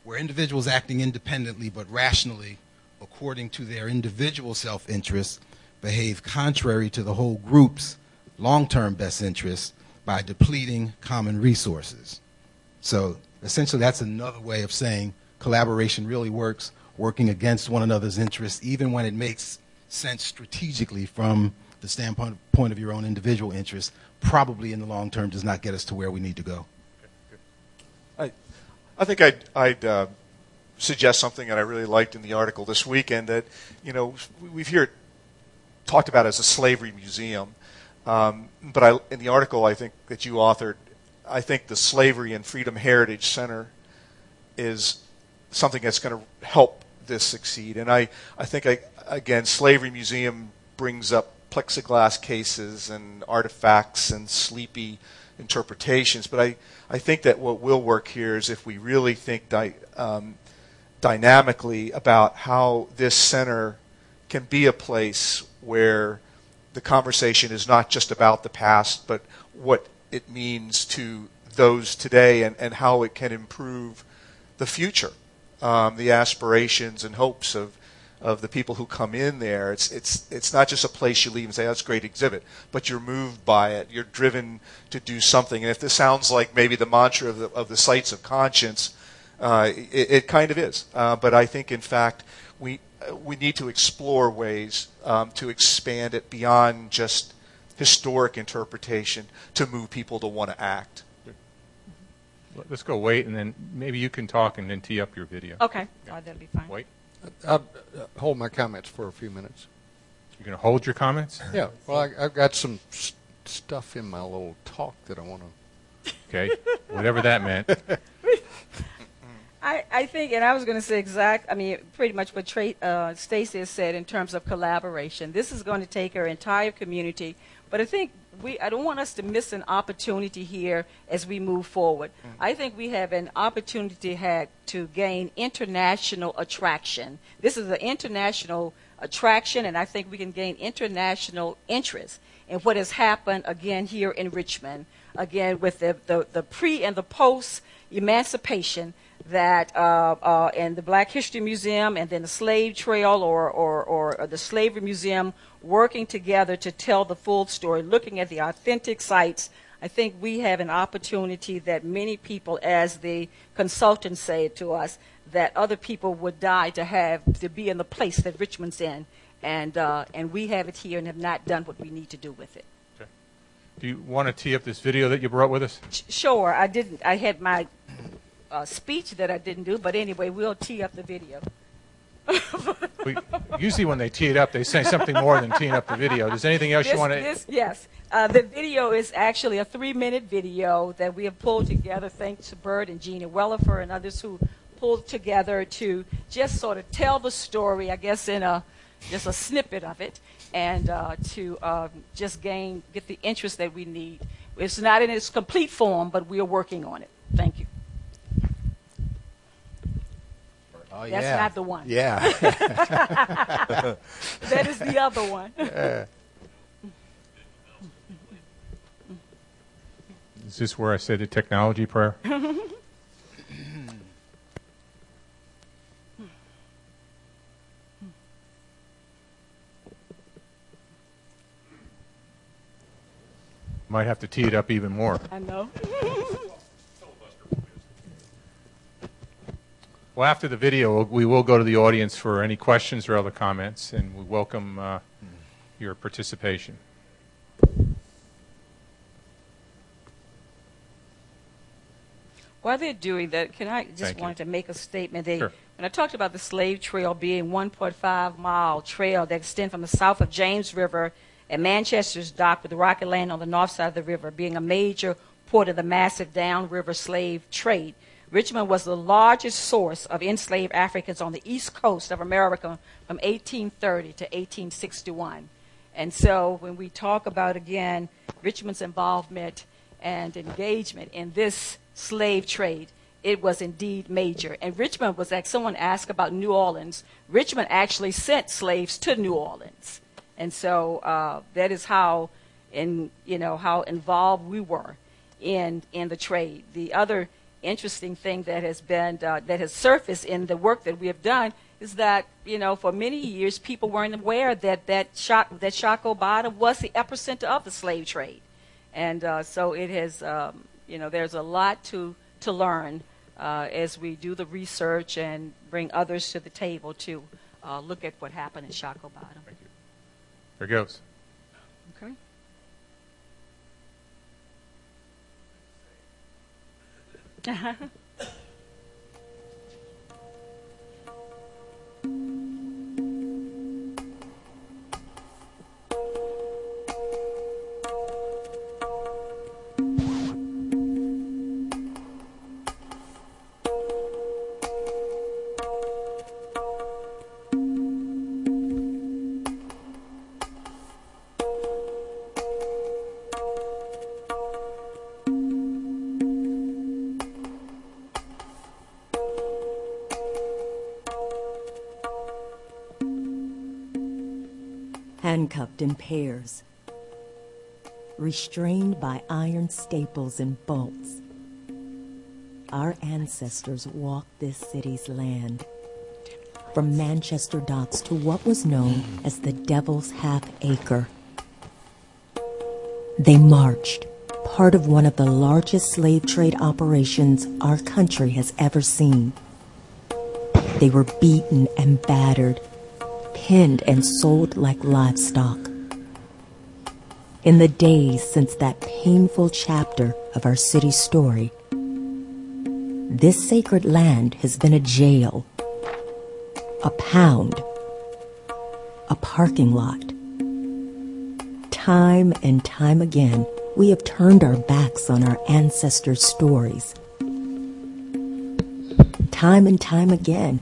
where individuals acting independently but rationally according to their individual self-interest behave contrary to the whole group's long-term best interests by depleting common resources. So essentially that's another way of saying collaboration really works, working against one another's interests, even when it makes sense strategically from the standpoint of your own individual interests, probably in the long term does not get us to where we need to go. I think I'd suggest something that I really liked in the article this weekend that, you know, we've here talked about as a slavery museum. But in the article I think that you authored, I think the Slavery and Freedom Heritage Center is something that's going to help this succeed. And I think, again, Slavery Museum brings up plexiglass cases and artifacts and sleepy interpretations. But I think that what will work here is if we really think dynamically about how this center can be a place where the conversation is not just about the past, but what it means to those today and how it can improve the future, the aspirations and hopes of the people who come in there. It's not just a place you leave and say, that's a great exhibit, but you're moved by it. You're driven to do something. And if this sounds like maybe the mantra of the sites of conscience, it kind of is. But I think, in fact, we need to explore ways to expand it beyond just historic interpretation to move people to want to act. Let's go wait, and then maybe you can talk and then tee up your video. Okay. Oh, that'll be fine. Wait. I'll hold my comments for a few minutes. You're going to hold your comments? Yeah. Well, I've got some stuff in my little talk that I want to. Okay. Whatever that meant. I think, and I was going to say pretty much what Stacey has said in terms of collaboration. This is going to take our entire community, but I think I don't want us to miss an opportunity here as we move forward. I think we have an opportunity to gain international attraction. This is an international attraction, and I think we can gain international interest in what has happened again here in Richmond, again with the pre and the post emancipation that and the Black History Museum and then the Slave Trail or the Slavery Museum working together to tell the full story, looking at the authentic sites. I think we have an opportunity that many people, as the consultants say to us, that other people would die to be in the place that Richmond's in, and we have it here and have not done what we need to do with it. Okay. Do you want to tee up this video that you brought with us? Sure. I didn't. I had my speech that I didn't do, but anyway, we'll tee up the video. Usually when they tee it up, they say something more than teeing up the video. Is there anything else you want to... Yes. The video is actually a 3-minute video that we have pulled together, thanks to Bert and Gina Wellifer and others who pulled together to just sort of tell the story, I guess, in just a snippet of it, and to just get the interest that we need. It's not in its complete form, but we are working on it. Thank you. Oh, That's yeah. not the one. Yeah. That is the other one. Is this where I say the technology prayer? Might have to tee it up even more. I know. Well, after the video, we will go to the audience for any questions or other comments, and we welcome your participation. While they're doing that, can I just Thank you. wanted to make a statement. Sure. When I talked about the slave trail being 1.5-mile trail that extends from the south of James River and Manchester's dock with the Rocky Land on the north side of the river, being a major port of the massive downriver slave trade, Richmond was the largest source of enslaved Africans on the east coast of America from 1830 to 1861. And so when we talk about, again, Richmond's involvement and engagement in this slave trade, it was indeed major. And Richmond was, like someone asked about New Orleans, Richmond actually sent slaves to New Orleans. And so that is how involved we were in the trade. The other interesting thing that has been that has surfaced in the work that we have done is that for many years people weren't aware that Shockoe Bottom was the epicenter of the slave trade, and so it has there's a lot to learn as we do the research and bring others to the table to look at what happened in Shockoe Bottom. Thank you. There it goes. Okay. Handcuffed in pairs, restrained by iron staples and bolts, our ancestors walked this city's land, from Manchester docks to what was known as the Devil's Half-Acre. They marched, part of one of the largest slave trade operations our country has ever seen. They were beaten and battered, pinned and sold like livestock. In the days since that painful chapter of our city's story, this sacred land has been a jail, a pound, a parking lot. Time and time again, we have turned our backs on our ancestors' stories. Time and time again,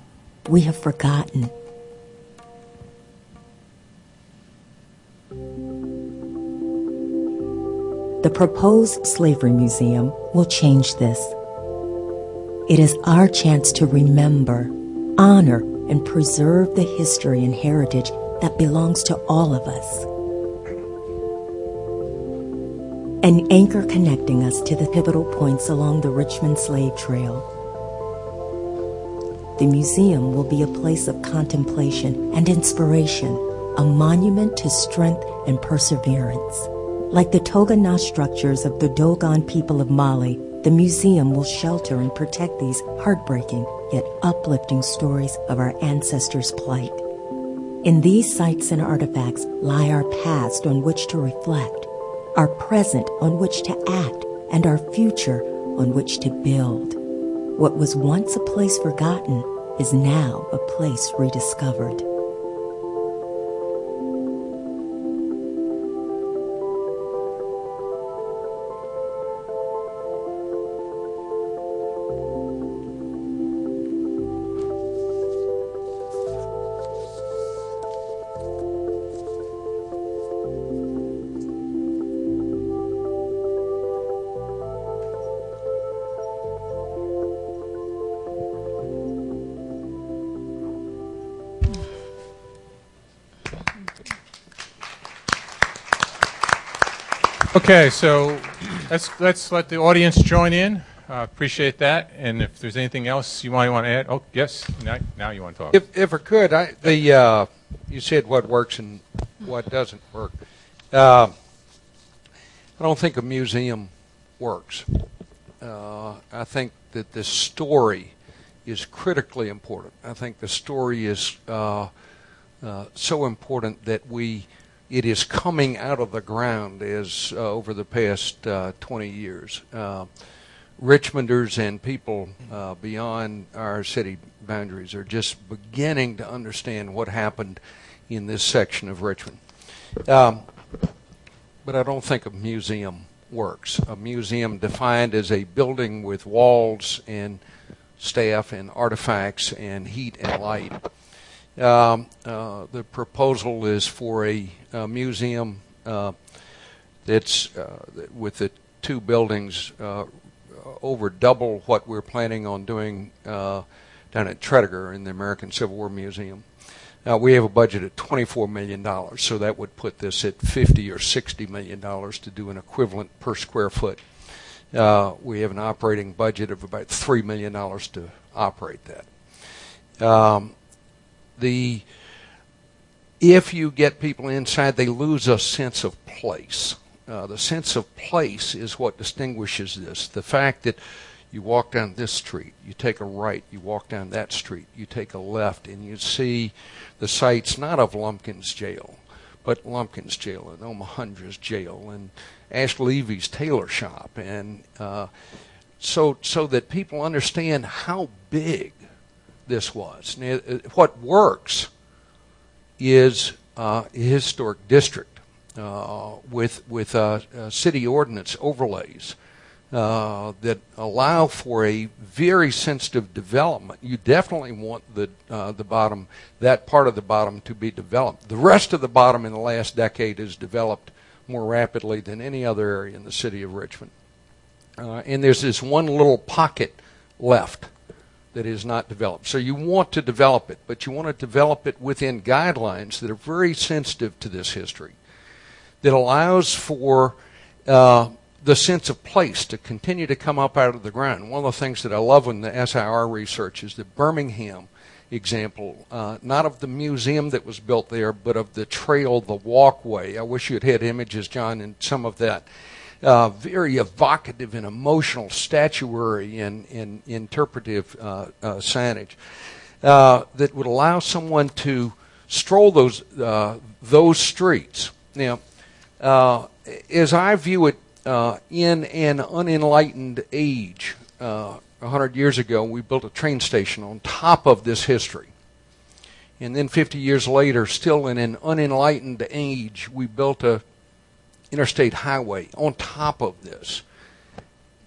we have forgotten. The proposed Slavery Museum will change this. It is our chance to remember, honor, and preserve the history and heritage that belongs to all of us. An anchor connecting us to the pivotal points along the Richmond Slave Trail. The museum will be a place of contemplation and inspiration, a monument to strength and perseverance. Like the Toganash structures of the Dogon people of Mali, the museum will shelter and protect these heartbreaking yet uplifting stories of our ancestors' plight. In these sites and artifacts lie our past on which to reflect, our present on which to act, and our future on which to build. What was once a place forgotten is now a place rediscovered. Okay, so let's let the audience join in. Appreciate that. And if there's anything else you might want to add, oh yes, now you want to talk. If I could, you said what works and what doesn't work. I don't think a museum works. I think that the story is critically important. I think the story is so important that it is coming out of the ground as over the past 20 years. Richmonders and people beyond our city boundaries are just beginning to understand what happened in this section of Richmond. But I don't think a museum works. A museum defined as a building with walls and staff and artifacts and heat and light. The proposal is for a museum that's with the two buildings over double what we're planning on doing down at Tredegar in the American Civil War Museum. We have a budget at $24 million, so that would put this at $50 or $60 million to do an equivalent per square foot. We have an operating budget of about $3 million to operate that. If you get people inside, they lose a sense of place. The sense of place is what distinguishes this. The fact that you walk down this street, you take a right, you walk down that street, you take a left, and you see the sites not of Lumpkin's Jail, but Lumpkin's Jail and Omohundra's Jail and Ash Levy's tailor shop, and so that people understand how big this was. Now, what works is a historic district with city ordinance overlays that allow for a very sensitive development. You definitely want the bottom, that part of the bottom, to be developed. The rest of the bottom in the last decade is developed more rapidly than any other area in the city of Richmond. And there's this one little pocket left that is not developed. So you want to develop it, but you want to develop it within guidelines that are very sensitive to this history, that allows for the sense of place to continue to come up out of the ground. One of the things that I love in the SIR research is the Birmingham example, not of the museum that was built there, but of the trail, the walkway. I wish you had had images, John, and some of that. Very evocative and emotional statuary and interpretive signage that would allow someone to stroll those streets. Now, as I view it, in an unenlightened age, 100 years ago, we built a train station on top of this history. And then 50 years later, still in an unenlightened age, we built a interstate highway on top of this.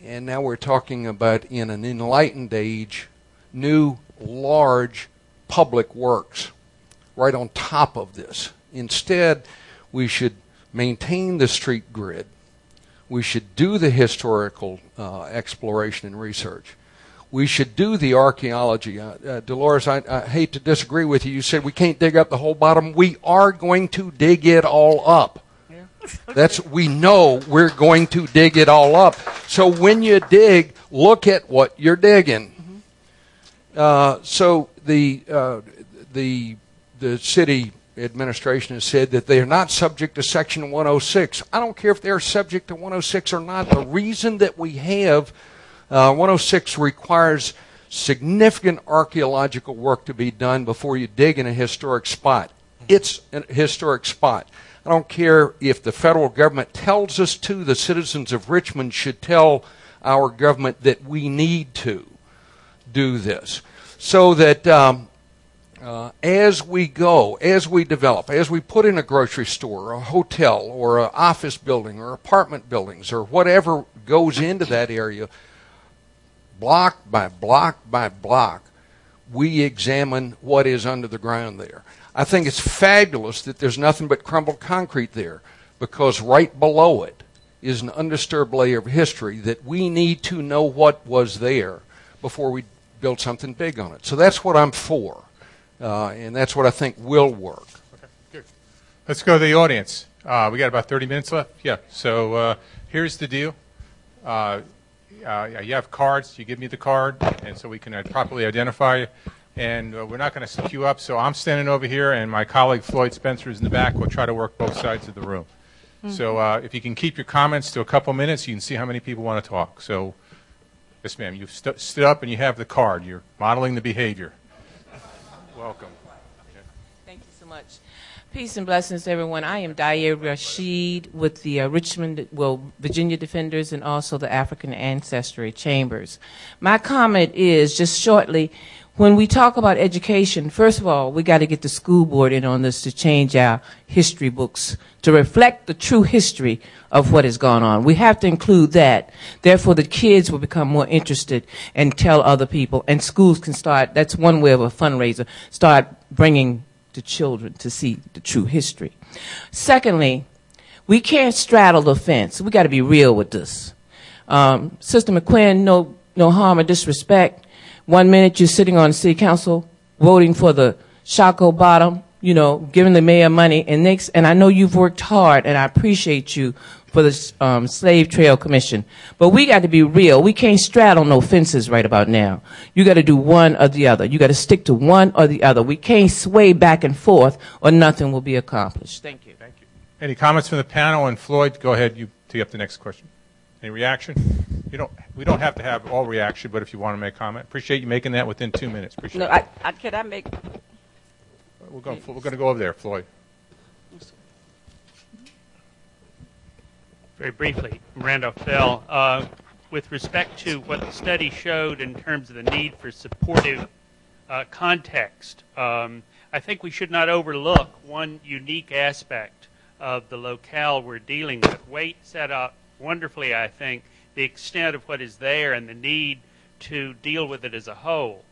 And now we're talking about, in an enlightened age, new large public works right on top of this. Instead, we should maintain the street grid. We should do the historical exploration and research. we should do the archaeology. Dolores, I hate to disagree with you. You said we can't dig up the whole bottom. We are going to dig it all up. We know we're going to dig it all up. So when you dig, look at what you're digging. So the city administration has said that they are not subject to Section 106. I don't care if they're subject to 106 or not. The reason that we have 106 requires significant archaeological work to be done before you dig in a historic spot. It's a historic spot. I don't care if the federal government tells us to. The citizens of Richmond should tell our government that we need to do this, so that as we go, as we develop, as we put in a grocery store, or a hotel, or an office building, or apartment buildings, or whatever goes into that area, block by block by block, we examine what is under the ground there. I think it's fabulous that there's nothing but crumbled concrete there, because right below it is an undisturbed layer of history that we need to know what was there before we build something big on it. So that's what I'm for, and that's what I think will work. Okay, good. Let's go to the audience. We got about 30 minutes left. Yeah, so here's the deal. You have cards. You give me the card, and so we can properly identify you. And we're not going to stick you up, so I'm standing over here, and my colleague Floyd Spencer is in the back. We'll try to work both sides of the room. So if you can keep your comments to a couple minutes, you can see how many people want to talk. So, yes, ma'am, you've stood up and you have the card. You're modeling the behavior. Welcome. Thank you so much. Peace and blessings, everyone. I am Daya Rashid with the Virginia Defenders and also the African Ancestry Chambers. My comment is, just shortly, when we talk about education, first of all, we got to get the school board in on this to change our history books to reflect the true history of what has gone on. We have to include that. Therefore, the kids will become more interested and tell other people, and schools can start, that's one way of a fundraiser, start bringing the children to see the true history. Secondly, we can't straddle the fence. We got to be real with this. Sister McQuinn, no harm or disrespect. 1 minute you're sitting on the city council voting for the Shockoe Bottom, giving the mayor money, and I know you've worked hard, and I appreciate you for the Slave Trail Commission. But we got to be real. We can't straddle no fences right about now. You got to do one or the other. You got to stick to one or the other. We can't sway back and forth, or nothing will be accomplished. Thank you. Thank you. Any comments from the panel? And Floyd, go ahead. You tee up the next question. Any reaction? We don't have to have all reaction, but if you want to make a comment, appreciate you making that within 2 minutes. Appreciate it. Could I make? We're going to go over there, Floyd. Very briefly, Randolph Bell. With respect to what the study showed in terms of the need for supportive context, I think we should not overlook one unique aspect of the locale we're dealing with. Waite set up wonderfully, I think, the extent of what is there and the need to deal with it as a whole.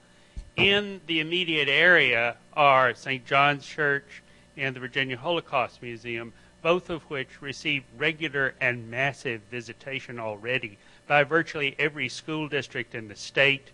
In the immediate area are St. John's Church and the Virginia Holocaust Museum, both of which receive regular and massive visitation already by virtually every school district in the state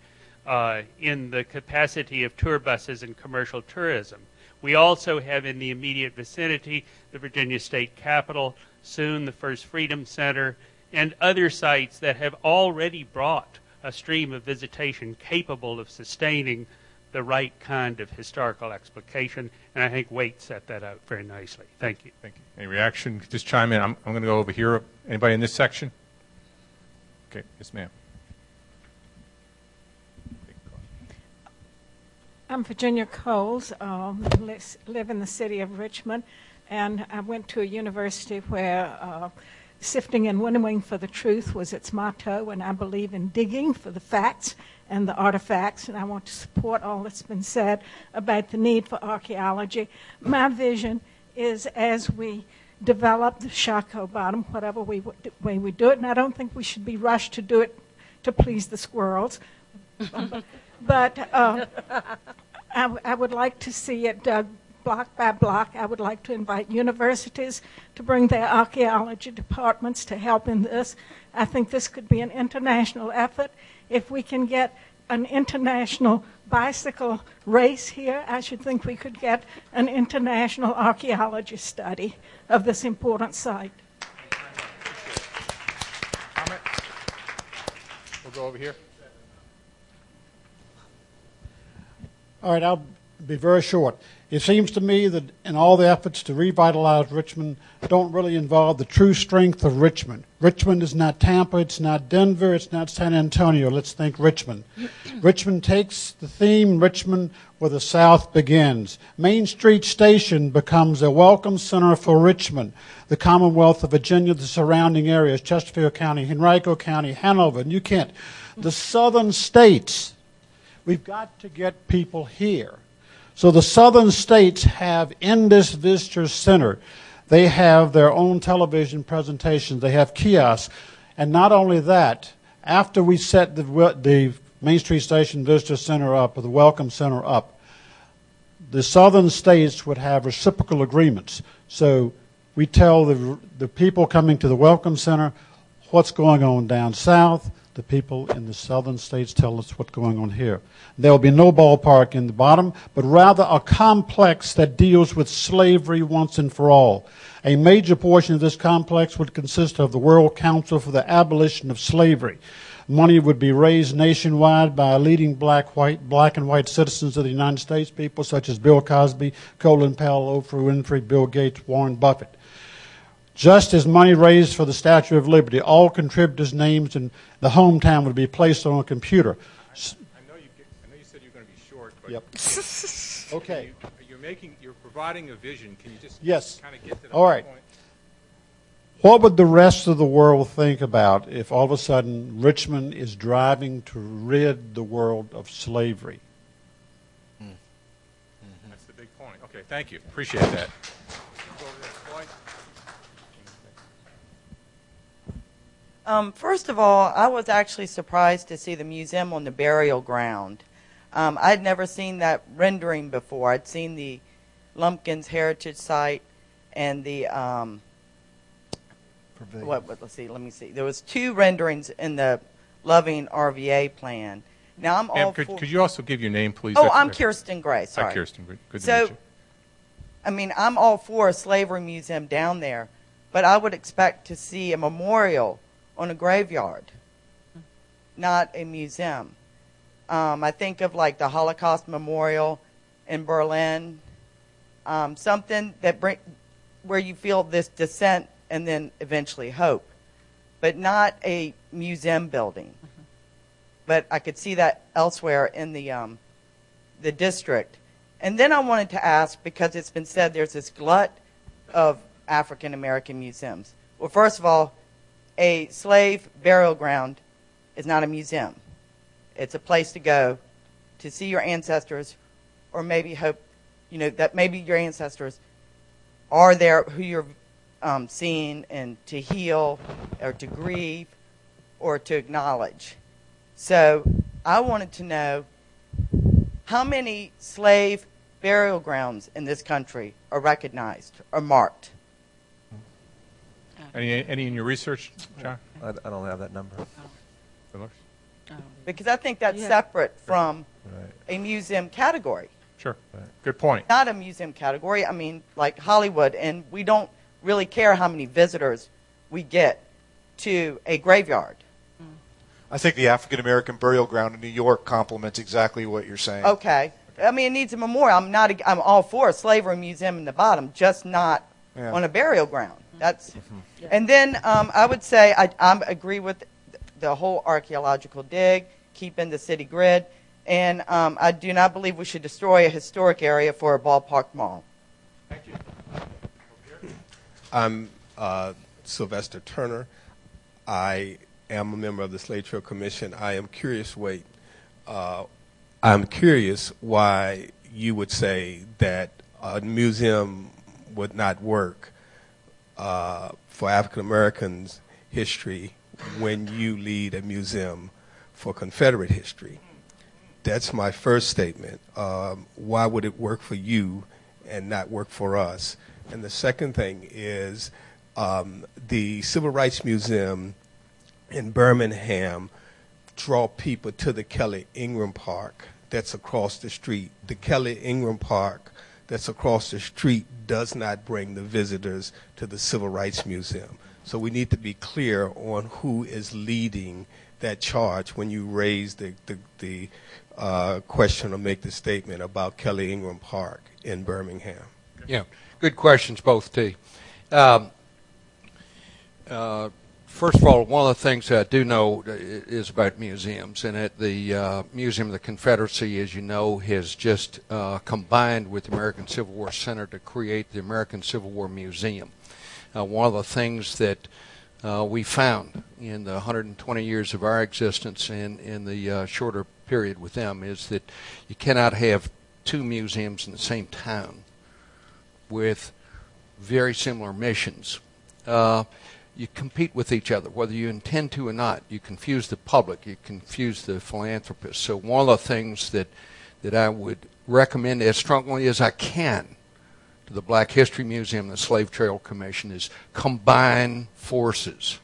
in the capacity of tour buses and commercial tourism. We also have in the immediate vicinity the Virginia State Capitol, soon the First Freedom Center, and other sites that have already brought a stream of visitation capable of sustaining the right kind of historical explication, and I think Waite set that out very nicely. Thank you. Thank you. Any reaction? Just chime in. I'm going to go over here. Anybody in this section? Okay. Yes, ma'am. I'm Virginia Coles, live in the city of Richmond, and I went to a university where sifting and winnowing for the truth was its motto, and I believe in digging for the facts and the artifacts, and I want to support all that's been said about the need for archaeology. My vision is, as we develop the Shockoe Bottom, whatever way we do it, and I don't think we should be rushed to do it to please the squirrels, but I would like to see it dug block by block. I would like to invite universities to bring their archaeology departments to help in this. I think this could be an international effort. If we can get an international bicycle race here, I should think we could get an international archaeology study of this important site. Comment? We'll go over here. All right, I'll be very short. It seems to me that in all the efforts to revitalize Richmond don't really involve the true strength of Richmond. Richmond is not Tampa, it's not Denver, it's not San Antonio. Let's think Richmond. Richmond takes the theme Richmond where the South begins. Main Street Station becomes a welcome center for Richmond, the Commonwealth of Virginia, the surrounding areas, Chesterfield County, Henrico County, Hanover, New Kent, the southern states. We've got to get people here. So the southern states have in this visitor center, they have their own television presentations, they have kiosks, and not only that, after we set the Main Street Station Visitor Center up, or the Welcome Center up, the southern states would have reciprocal agreements. So we tell the people coming to the Welcome Center what's going on down south. The people in the southern states tell us what's going on here. There will be no ballpark in the bottom, but rather a complex that deals with slavery once and for all. A major portion of this complex would consist of the World Council for the Abolition of Slavery. Money would be raised nationwide by leading black and white citizens of the United States, people such as Bill Cosby, Colin Powell, Oprah Winfrey, Bill Gates, Warren Buffett. Just as money raised for the Statue of Liberty, all contributors' names in the hometown would be placed on a computer. I know you said you were going to be short, but Yep. Okay. You're providing a vision. Can you just Yes. kind of get to the All right. point? What would the rest of the world think about if all of a sudden Richmond is driving to rid the world of slavery? That's the big point. Okay, thank you. Appreciate that. Go over there, Floyd. First of all, I was actually surprised to see the museum on the burial ground. I'd never seen that rendering before. I'd seen the Lumpkins Heritage Site and the let's see. There was 2 renderings in the Loving RVA plan. Now I'm all for. Could you also give your name, please? Oh, I'm Kirsten Gray. Sorry. Hi, Kirsten. Good to So, meet you. I mean, I'm all for a slavery museum down there, but I would expect to see a memorial on a graveyard, not a museum. I think of like the Holocaust Memorial in Berlin, something that where you feel this dissent and then eventually hope, but not a museum building. But I could see that elsewhere in the district. And then I wanted to ask, because it's been said there's this glut of African American museums. Well, first of all, a slave burial ground is not a museum. It's a place to go to see your ancestors, or maybe hope, that maybe your ancestors are there who you're seeing, and to heal or to grieve or to acknowledge. So I wanted to know how many slave burial grounds in this country are recognized or marked. Any in your research, John? I don't have that number. Phyllis? Because I think that's separate from a museum category. Sure. Good point. Not a museum category. I mean, like Hollywood, and we don't really care how many visitors we get to a graveyard. I think the African American burial ground in New York complements exactly what you're saying. Okay. I mean, it needs a memorial. I'm all for a slavery museum in the bottom, just not on a burial ground. That's, and then I would say I agree with the whole archaeological dig, keeping the city grid, and I do not believe we should destroy a historic area for a ballpark mall. Thank you. I'm Sylvester Turner. I am a member of the Slave Trade Commission. I am curious. I'm curious why you would say that a museum would not work for African Americans' history when you lead a museum for Confederate history. That's my first statement. Why would it work for you and not work for us? And the second thing is the Civil Rights Museum in Birmingham draw people to the Kelly Ingram Park that's across the street. The Kelly Ingram Park that's across the street does not bring the visitors to the Civil Rights Museum. So we need to be clear on who is leading that charge when you raise the question or make the statement about Kelly Ingram Park in Birmingham. Yeah, good questions, both, T. First of all, one of the things I do know is about museums, and at the Museum of the Confederacy, as you know, has just combined with the American Civil War Center to create the American Civil War Museum. One of the things that we found in the 120 years of our existence and in the shorter period with them is that you cannot have two museums in the same town with very similar missions. You compete with each other, whether you intend to or not. You confuse the public. You confuse the philanthropists. So one of the things that I would recommend as strongly as I can to the Black History Museum and the Slave Trail Commission is combine forces,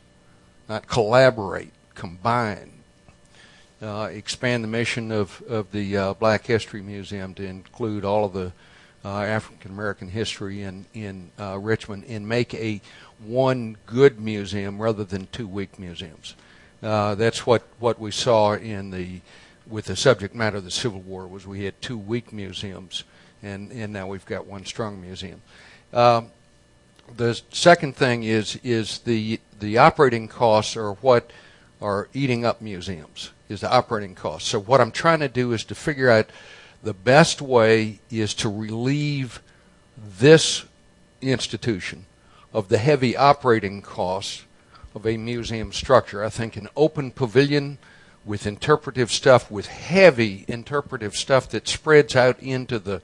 not collaborate, combine. Expand the mission of the Black History Museum to include all of the African American history in Richmond, and make a one good museum rather than two weak museums. That's what we saw with the subject matter of the Civil War, was we had two weak museums, and now we've got one strong museum. The second thing is the operating costs are what are eating up museums, is the operating costs. So what I'm trying to do is to figure out the best way is to relieve this institution of the heavy operating costs of a museum structure. I think an open pavilion with interpretive stuff, with heavy interpretive stuff that spreads out into the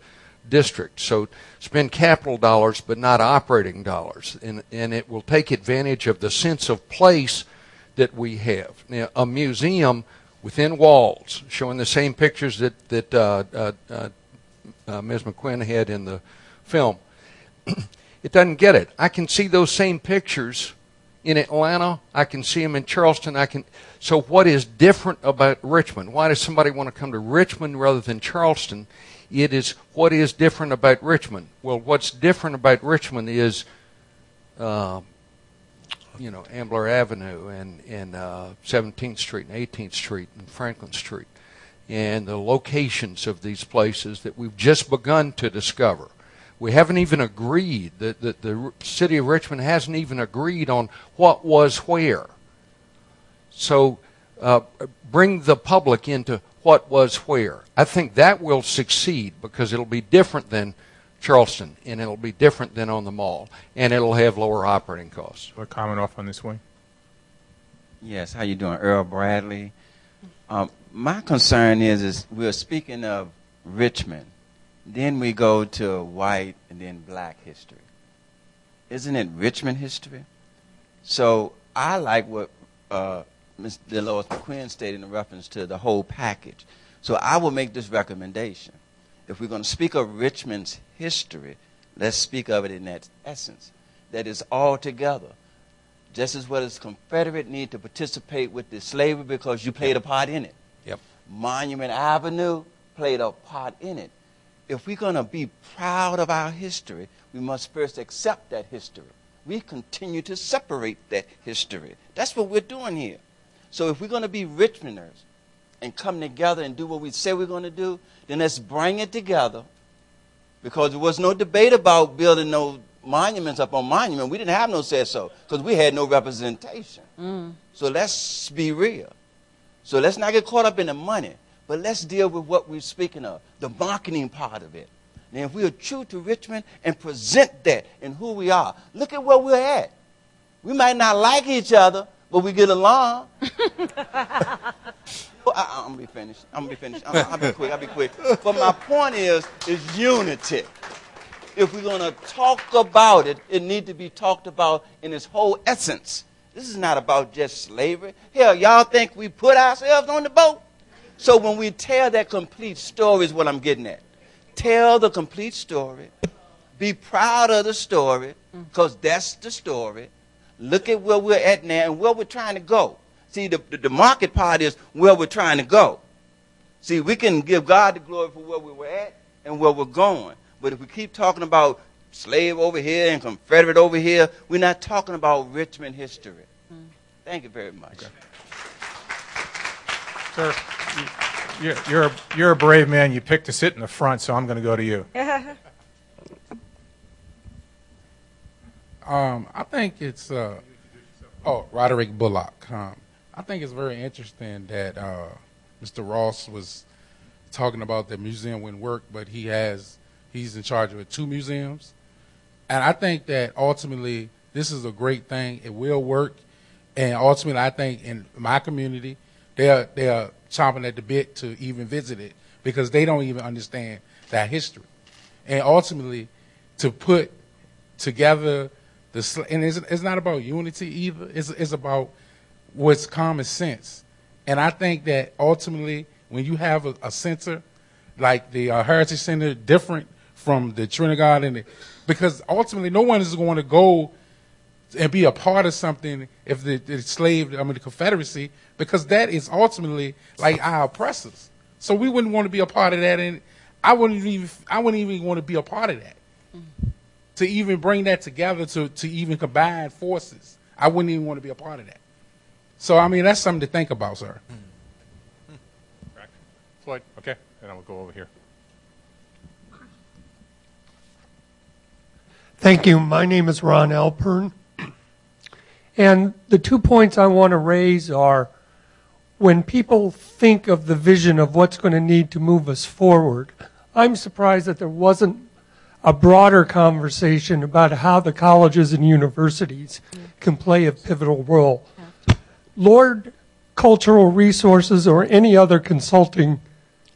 district. So spend capital dollars but not operating dollars, and it will take advantage of the sense of place that we have. Now, a museum within walls, showing the same pictures that Ms. McQuinn had in the film, it doesn't get it. I can see those same pictures in Atlanta. I can see them in Charleston. So what is different about Richmond? Why does somebody want to come to Richmond rather than Charleston? It is what is different about Richmond. Well, what's different about Richmond is Ambler Avenue and 17th Street and 18th Street and Franklin Street, and the locations of these places that we've just begun to discover. We haven't even agreed, the city of Richmond hasn't even agreed on what was where. So bring the public into what was where. I think that will succeed because it'll be different than Charleston, and it'll be different than on the mall, and it'll have lower operating costs. What comment off on this one? Yes, how you doing? Earl Bradley. My concern is we're speaking of Richmond, then we go to white and then black history. Isn't it Richmond history? So I like what Ms. Dolores McQuinn stated in reference to the whole package. So I will make this recommendation. If we're going to speak of Richmond's history, let's speak of it in that essence, that is all together. Just as well as Confederate need to participate with the slavery because you played a part in it. Yep. Monument Avenue played a part in it. If we're going to be proud of our history, we must first accept that history. We continue to separate that history. That's what we're doing here. So if we're going to be Richmonders and come together and do what we say we're going to do, then let's bring it together, because there was no debate about building no monuments up on Monument. We didn't have no say so because we had no representation. So let's be real. So let's not get caught up in the money, but let's deal with what we're speaking of, the marketing part of it. And if we are true to Richmond and present that in who we are, look at where we're at. We might not like each other, but we get along. I'm going to be finished. I'll be quick. But my point is unity. If we're going to talk about it, it needs to be talked about in its whole essence. This is not about just slavery. Hell, y'all think we put ourselves on the boat? So when we tell that complete story is what I'm getting at. Tell the complete story. Be proud of the story, because that's the story. Look at where we're at now and where we're trying to go. See, the market part is where we're trying to go. See, we can give God the glory for where we were at and where we're going. But if we keep talking about slave over here and Confederate over here, we're not talking about Richmond history. Thank you very much. Sir, you're a brave man. You picked to sit in the front, so I'm going to go to you. I think it's Roderick Bullock. I think it's very interesting that Mr. Ross was talking about the museum wouldn't work, but he's in charge of 2 museums. And I think that ultimately this is a great thing. It will work. And ultimately I think in my community, they are chomping at the bit to even visit it because they don't even understand that history. And ultimately to put together and it's not about unity either. It's about what's common sense. And I think that ultimately when you have a center like the Heritage Center, different from the Trinidad, because ultimately no one is going to go and be a part of something if the Confederacy, because that is ultimately like our oppressors. So we wouldn't want to be a part of that, and I wouldn't even want to be a part of that. To even bring that together, to even combine forces, I wouldn't even want to be a part of that. So I mean, that's something to think about, sir. Floyd, okay, and I will go over here. Thank you. My name is Ron Alpern. And the 2 points I want to raise are when people think of the vision of what's going to need to move us forward, I'm surprised that there wasn't a broader conversation about how the colleges and universities can play a pivotal role. Lord Cultural Resources or any other consulting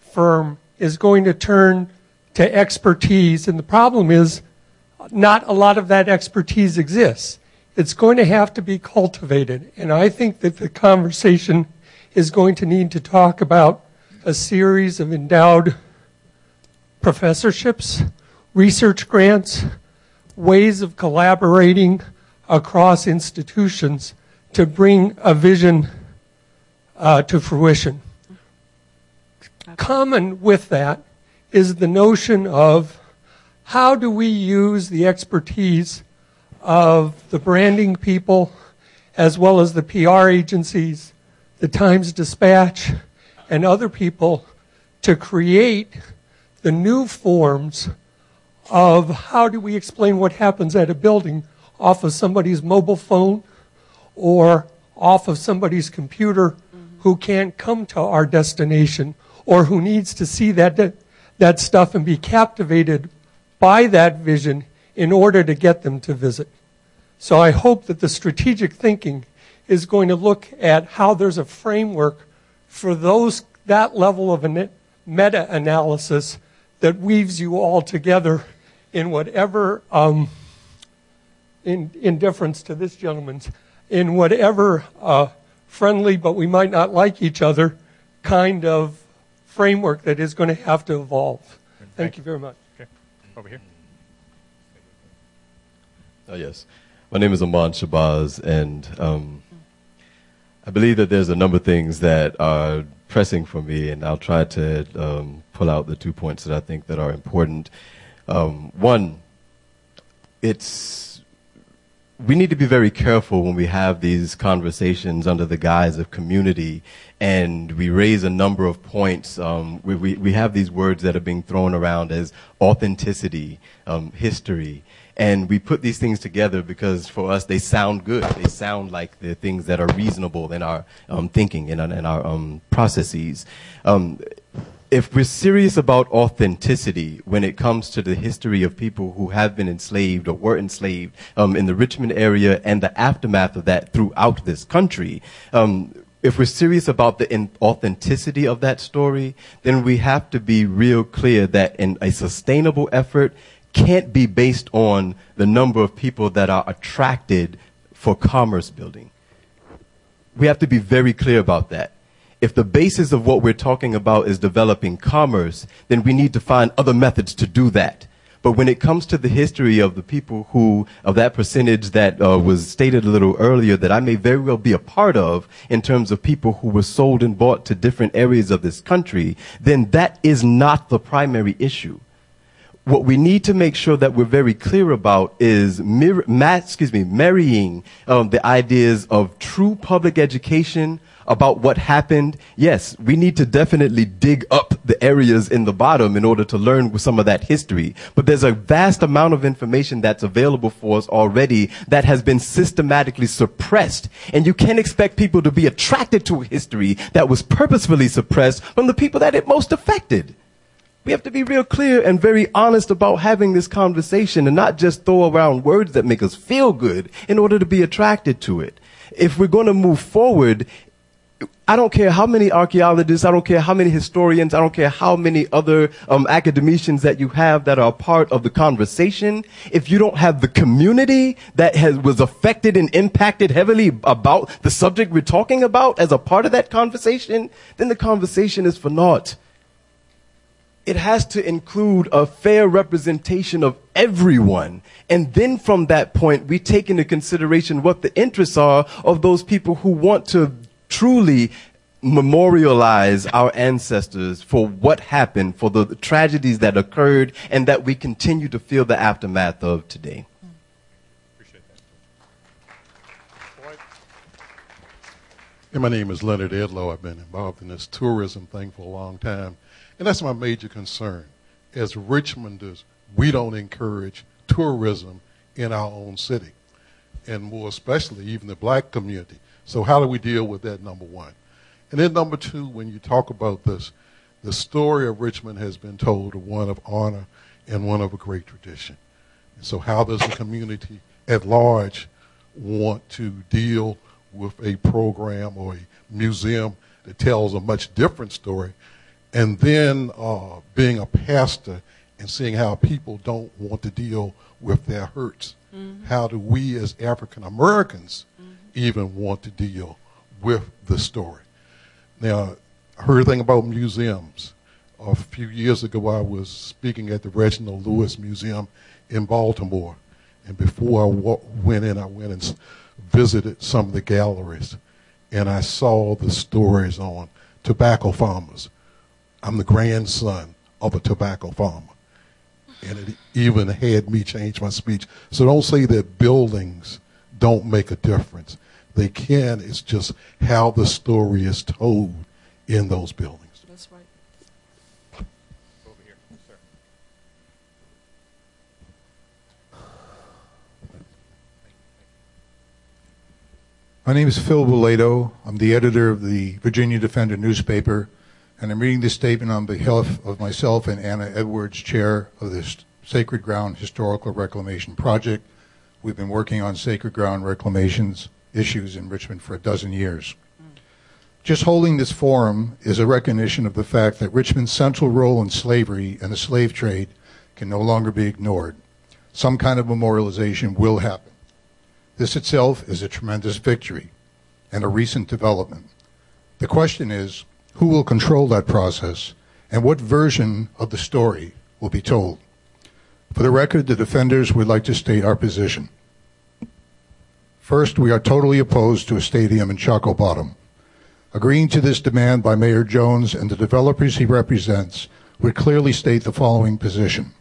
firm is going to turn to expertise, and the problem is not a lot of that expertise exists. It's going to have to be cultivated, and I think that the conversation is going to need to talk about a series of endowed professorships, research grants, ways of collaborating across institutions to bring a vision to fruition. Common with that is the notion of how do we use the expertise of the branding people as well as the PR agencies, the Times-Dispatch, and other people to create the new forms of how do we explain what happens at a building off of somebody's mobile phone or off of somebody's computer who can't come to our destination or who needs to see that stuff and be captivated by that vision in order to get them to visit. So I hope that the strategic thinking is going to look at how there's a framework for that level of meta-analysis that weaves you all together in whatever, in deference to this gentleman's, in whatever friendly but we might not like each other kind of framework that is going to have to evolve. Thank you very much. Okay. Over here. Yes. My name is Aman Shabazz, and I believe that there's a number of things that are pressing for me, and I'll try to pull out the 2 points that I think that are important. One, we need to be very careful when we have these conversations under the guise of community, and we raise a number of points. We have these words that are being thrown around as authenticity, history, and we put these things together because for us they sound good. They sound like the things that are reasonable in our thinking and in our processes. If we're serious about authenticity when it comes to the history of people who have been enslaved or were enslaved in the Richmond area and the aftermath of that throughout this country, if we're serious about the authenticity of that story, then we have to be real clear that in a sustainable effort can't be based on the number of people that are attracted for commerce building. We have to be very clear about that. If the basis of what we're talking about is developing commerce, then we need to find other methods to do that. But when it comes to the history of the people who, of that percentage that was stated a little earlier that I may very well be a part of in terms of people who were sold and bought to different areas of this country, then that is not the primary issue. What we need to make sure that we're very clear about is marrying the ideas of true public education about what happened. Yes, we need to definitely dig up the areas in the bottom in order to learn some of that history. But there's a vast amount of information that's available for us already that has been systematically suppressed. And you can't expect people to be attracted to a history that was purposefully suppressed from the people that it most affected. We have to be real clear and very honest about having this conversation and not just throw around words that make us feel good in order to be attracted to it. If we're going to move forward, I don't care how many archaeologists, I don't care how many historians, I don't care how many other academicians that you have that are a part of the conversation. If you don't have the community that was affected and impacted heavily about the subject we're talking about as a part of that conversation, then the conversation is for naught. It has to include a fair representation of everyone. And then from that point, we take into consideration what the interests are of those people who want to truly memorialize our ancestors for what happened, for the tragedies that occurred, and that we continue to feel the aftermath of today. Appreciate that. And my name is Leonard Edlow. I've been involved in this tourism thing for a long time. And that's my major concern. As Richmonders, we don't encourage tourism in our own city, and more especially even the black community. So how do we deal with that, number one? And then number two, when you talk about this, the story of Richmond has been told of one of honor and one of a great tradition. And so how does the community at large want to deal with a program or a museum that tells a much different story? And then being a pastor and seeing how people don't want to deal with their hurts. Mm-hmm. How do we as African Americans even want to deal with the story? Now, I heard a thing about museums. A few years ago, I was speaking at the Reginald Lewis Museum in Baltimore. And before I went in, I went and visited some of the galleries. And I saw the stories on tobacco farmers. I'm the grandson of a tobacco farmer. And it even had me change my speech. So don't say that buildings don't make a difference. They can. It's just how the story is told in those buildings. That's right. Over here, sir. My name is Phil Boleto. I'm the editor of the Virginia Defender newspaper. And I'm reading this statement on behalf of myself and Anna Edwards, chair of this Sacred Ground Historical Reclamation Project. We've been working on sacred ground reclamations issues in Richmond for 12 years. Just holding this forum is a recognition of the fact that Richmond's central role in slavery and the slave trade can no longer be ignored. Some kind of memorialization will happen. This itself is a tremendous victory and a recent development. The question is, who will control that process, and what version of the story will be told? For the record, the defenders would like to state our position. First, we are totally opposed to a stadium in Choco Bottom. Agreeing to this demand by Mayor Jones and the developers he represents would clearly state the following position.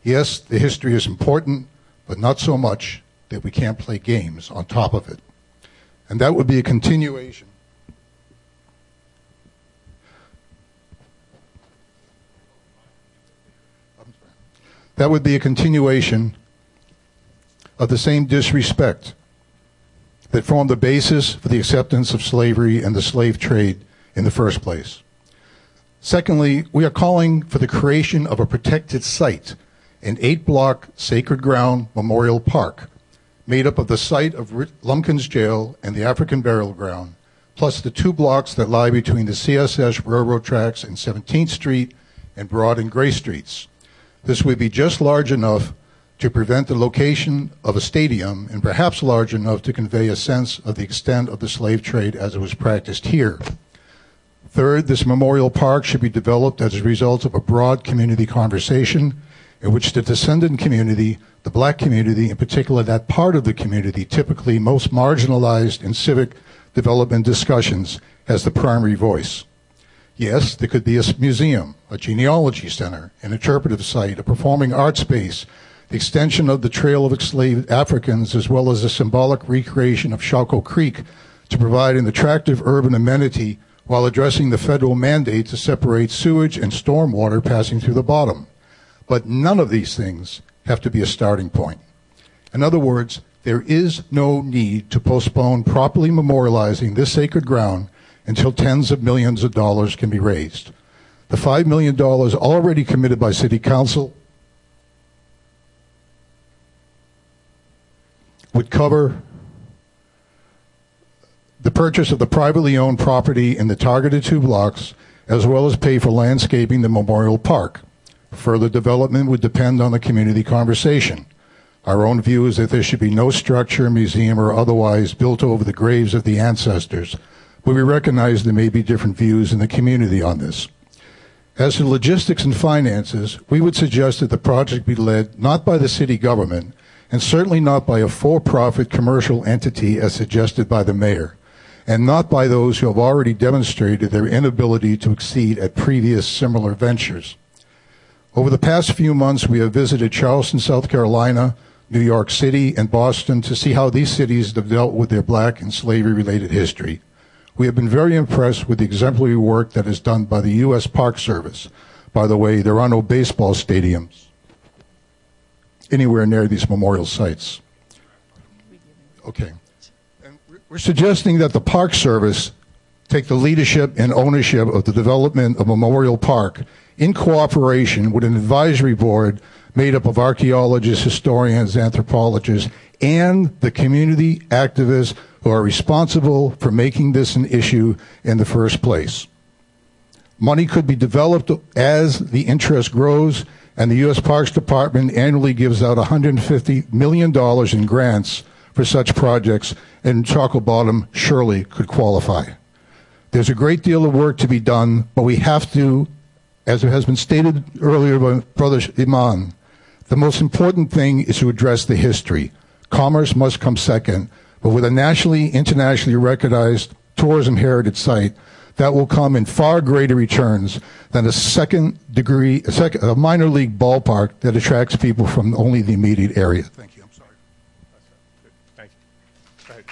Yes, the history is important, but not so much that we can't play games on top of it. And that would be a continuation of the same disrespect that formed the basis for the acceptance of slavery and the slave trade in the first place. Secondly, we are calling for the creation of a protected site, an 8-block sacred ground memorial park made up of the site of Lumpkins Jail and the African Burial Ground, plus the 2 blocks that lie between the CSS railroad tracks and 17th Street and Broad and Gray Streets. This would be just large enough to prevent the location of a stadium and perhaps large enough to convey a sense of the extent of the slave trade as it was practiced here. Third, this memorial park should be developed as a result of a broad community conversation in which the descendant community, the black community, in particular that part of the community typically most marginalized in civic development discussions, has the primary voice. Yes, there could be a museum, a genealogy center, an interpretive site, a performing arts space, the extension of the Trail of Enslaved Africans, as well as a symbolic recreation of Shauko Creek to provide an attractive urban amenity while addressing the federal mandate to separate sewage and stormwater passing through the bottom. But none of these things have to be a starting point. In other words, there is no need to postpone properly memorializing this sacred ground until tens of millions of dollars can be raised. The $5 million already committed by City Council would cover the purchase of the privately owned property in the targeted 2 blocks, as well as pay for landscaping the Memorial Park. Further development would depend on the community conversation. Our own view is that there should be no structure, museum, or otherwise built over the graves of the ancestors, but we recognize there may be different views in the community on this. As to logistics and finances, we would suggest that the project be led not by the city government, and certainly not by a for-profit commercial entity as suggested by the mayor, and not by those who have already demonstrated their inability to exceed at previous similar ventures. Over the past few months, we have visited Charleston, South Carolina, New York City, and Boston to see how these cities have dealt with their black and slavery-related history. We have been very impressed with the exemplary work that is done by the U.S. Park Service. By the way, there are no baseball stadiums anywhere near these memorial sites. Okay. And we're suggesting that the Park Service take the leadership and ownership of the development of Memorial Park in cooperation with an advisory board made up of archaeologists, historians, anthropologists, and the community activists who are responsible for making this an issue in the first place. Money could be developed as the interest grows, and the U.S. Parks Department annually gives out $150 million in grants for such projects, and Chocolate Bottom surely could qualify. There's a great deal of work to be done, but we have to, as it has been stated earlier by Brother Iman, the most important thing is to address the history. Commerce must come second, but with a nationally, internationally recognized tourism heritage site, that will come in far greater returns than a minor league ballpark that attracts people from only the immediate area. Thank you. I'm sorry. Thank you. Go ahead.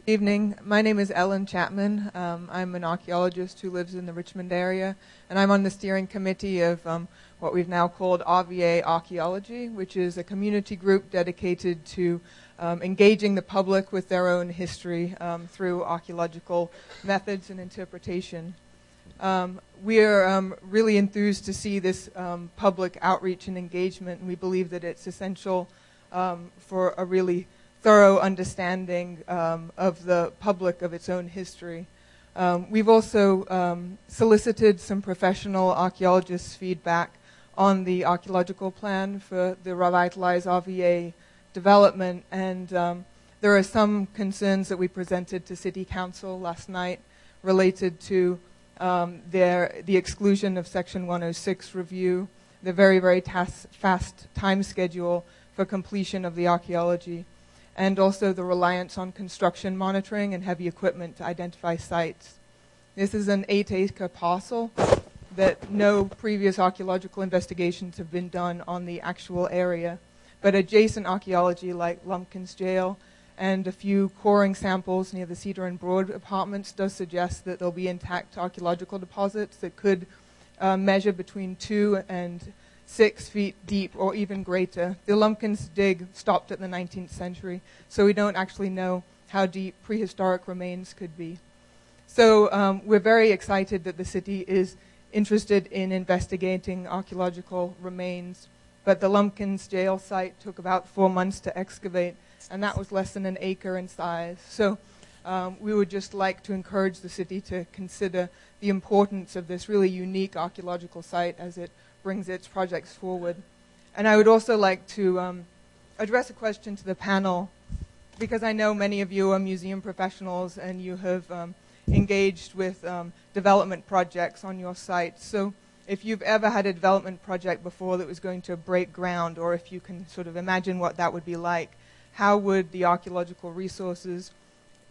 Good evening. My name is Ellen Chapman. I'm an archaeologist who lives in the Richmond area, and I'm on the steering committee of what we've now called RVA Archaeology, which is a community group dedicated to engaging the public with their own history through archaeological methods and interpretation. We are really enthused to see this public outreach and engagement, and we believe that it's essential for a really thorough understanding of the public of its own history. We've also solicited some professional archaeologists' feedback on the archaeological plan for the revitalized RVA development, and there are some concerns that we presented to City Council last night related to the exclusion of Section 106 review, the very fast time schedule for completion of the archaeology, and also the reliance on construction monitoring and heavy equipment to identify sites. This is an 8-acre parcel that no previous archaeological investigations have been done on the actual area, but adjacent archaeology like Lumpkins Jail and a few coring samples near the Cedar and Broad apartments does suggest that there'll be intact archaeological deposits that could measure between 2 and 6 feet deep or even greater. The Lumpkins dig stopped at the 19th century, so we don't actually know how deep prehistoric remains could be. So we're very excited that the city is interested in investigating archaeological remains, but the Lumpkins jail site took about 4 months to excavate, and that was less than an acre in size. So we would just like to encourage the city to consider the importance of this really unique archaeological site as it brings its projects forward. And I would also like to address a question to the panel, because I know many of you are museum professionals and you have engaged with development projects on your site. So if you've ever had a development project before that was going to break ground, or if you can sort of imagine what that would be like, how would the archaeological resources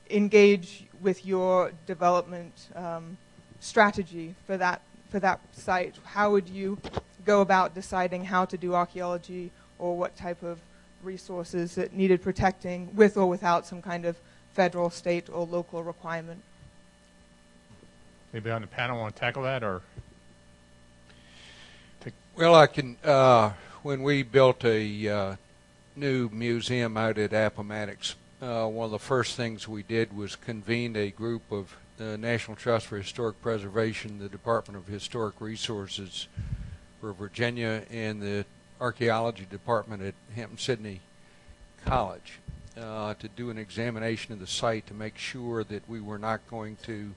engage with your development strategy for that site? How would you go about deciding how to do archaeology, or what type of resources that needed protecting with or without some kind of federal, state, or local requirement? Anybody on the panel want to tackle that, or? Well, I can. When we built a new museum out at Appomattox, one of the first things we did was convened a group of the National Trust for Historic Preservation, the Department of Historic Resources for Virginia, and the Archaeology Department at Hampton-Sydney College to do an examination of the site to make sure that we were not going to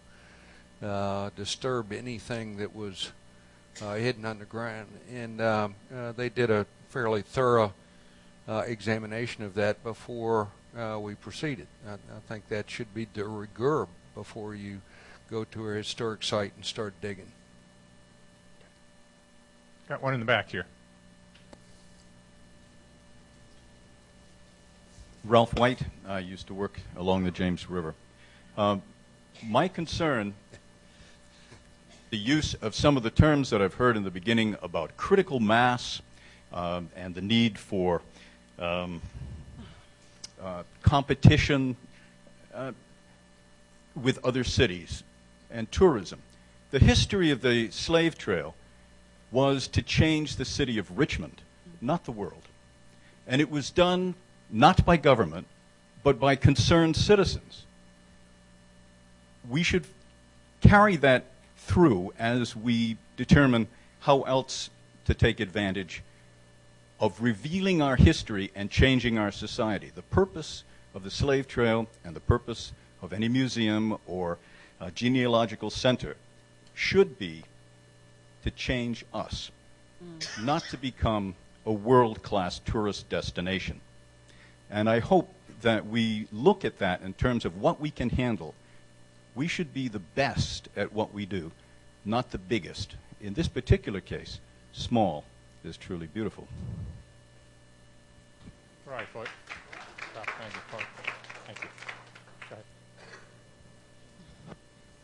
disturb anything that was hidden underground. And they did a fairly thorough examination of that before we proceeded. I think that should be de rigueur before you go to a historic site and start digging. Got one in the back here. Ralph White. I used to work along the James River. My concern, the use of some of the terms that I've heard in the beginning about critical mass and the need for competition with other cities and tourism. The history of the slave trail was to change the city of Richmond, not the world. And it was done not by government, but by concerned citizens. We should carry that through as we determine how else to take advantage of revealing our history and changing our society. The purpose of the slave trail and the purpose of any museum or genealogical center should be to change us, not to become a world-class tourist destination. And I hope that we look at that in terms of what we can handle. We should be the best at what we do, not the biggest. In this particular case, small is truly beautiful. Right, Floyd. Thank you, Floyd. Thank you. Go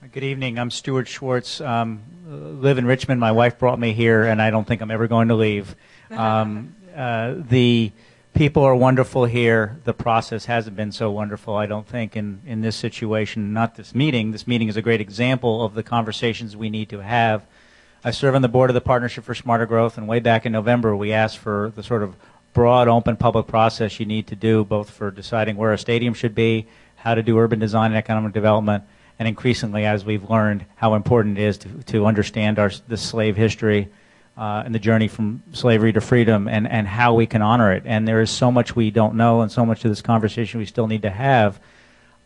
ahead. Good evening. I'm Stuart Schwartz. Live in Richmond. My wife brought me here, and I don't think I'm ever going to leave. The people are wonderful here. The process hasn't been so wonderful, I don't think, in this situation. Not this meeting. This meeting is a great example of the conversations we need to have. I serve on the board of the Partnership for Smarter Growth, and way back in November, we asked for the sort of broad, open public process you need to do, both for deciding where a stadium should be, how to do urban design and economic development, and increasingly, as we've learned, how important it is to understand the slave history and the journey from slavery to freedom, and how we can honor it. And there is so much we don't know, and so much of this conversation we still need to have.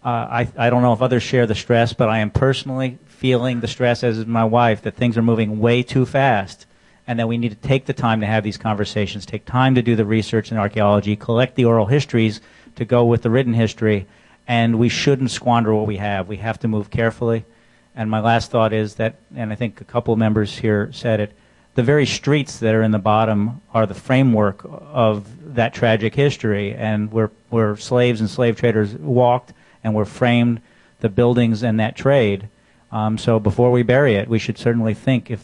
I don't know if others share the stress, but I am personally feeling the stress, as is my wife, that things are moving way too fast, and that we need to take the time to have these conversations, take time to do the research in archaeology, collect the oral histories to go with the written history, and we shouldn't squander what we have. We have to move carefully. And my last thought is that, and I think a couple of members here said it, the very streets that are in the bottom are the framework of that tragic history, and where slaves and slave traders walked and were framed the buildings and that trade. So before we bury it, we should certainly think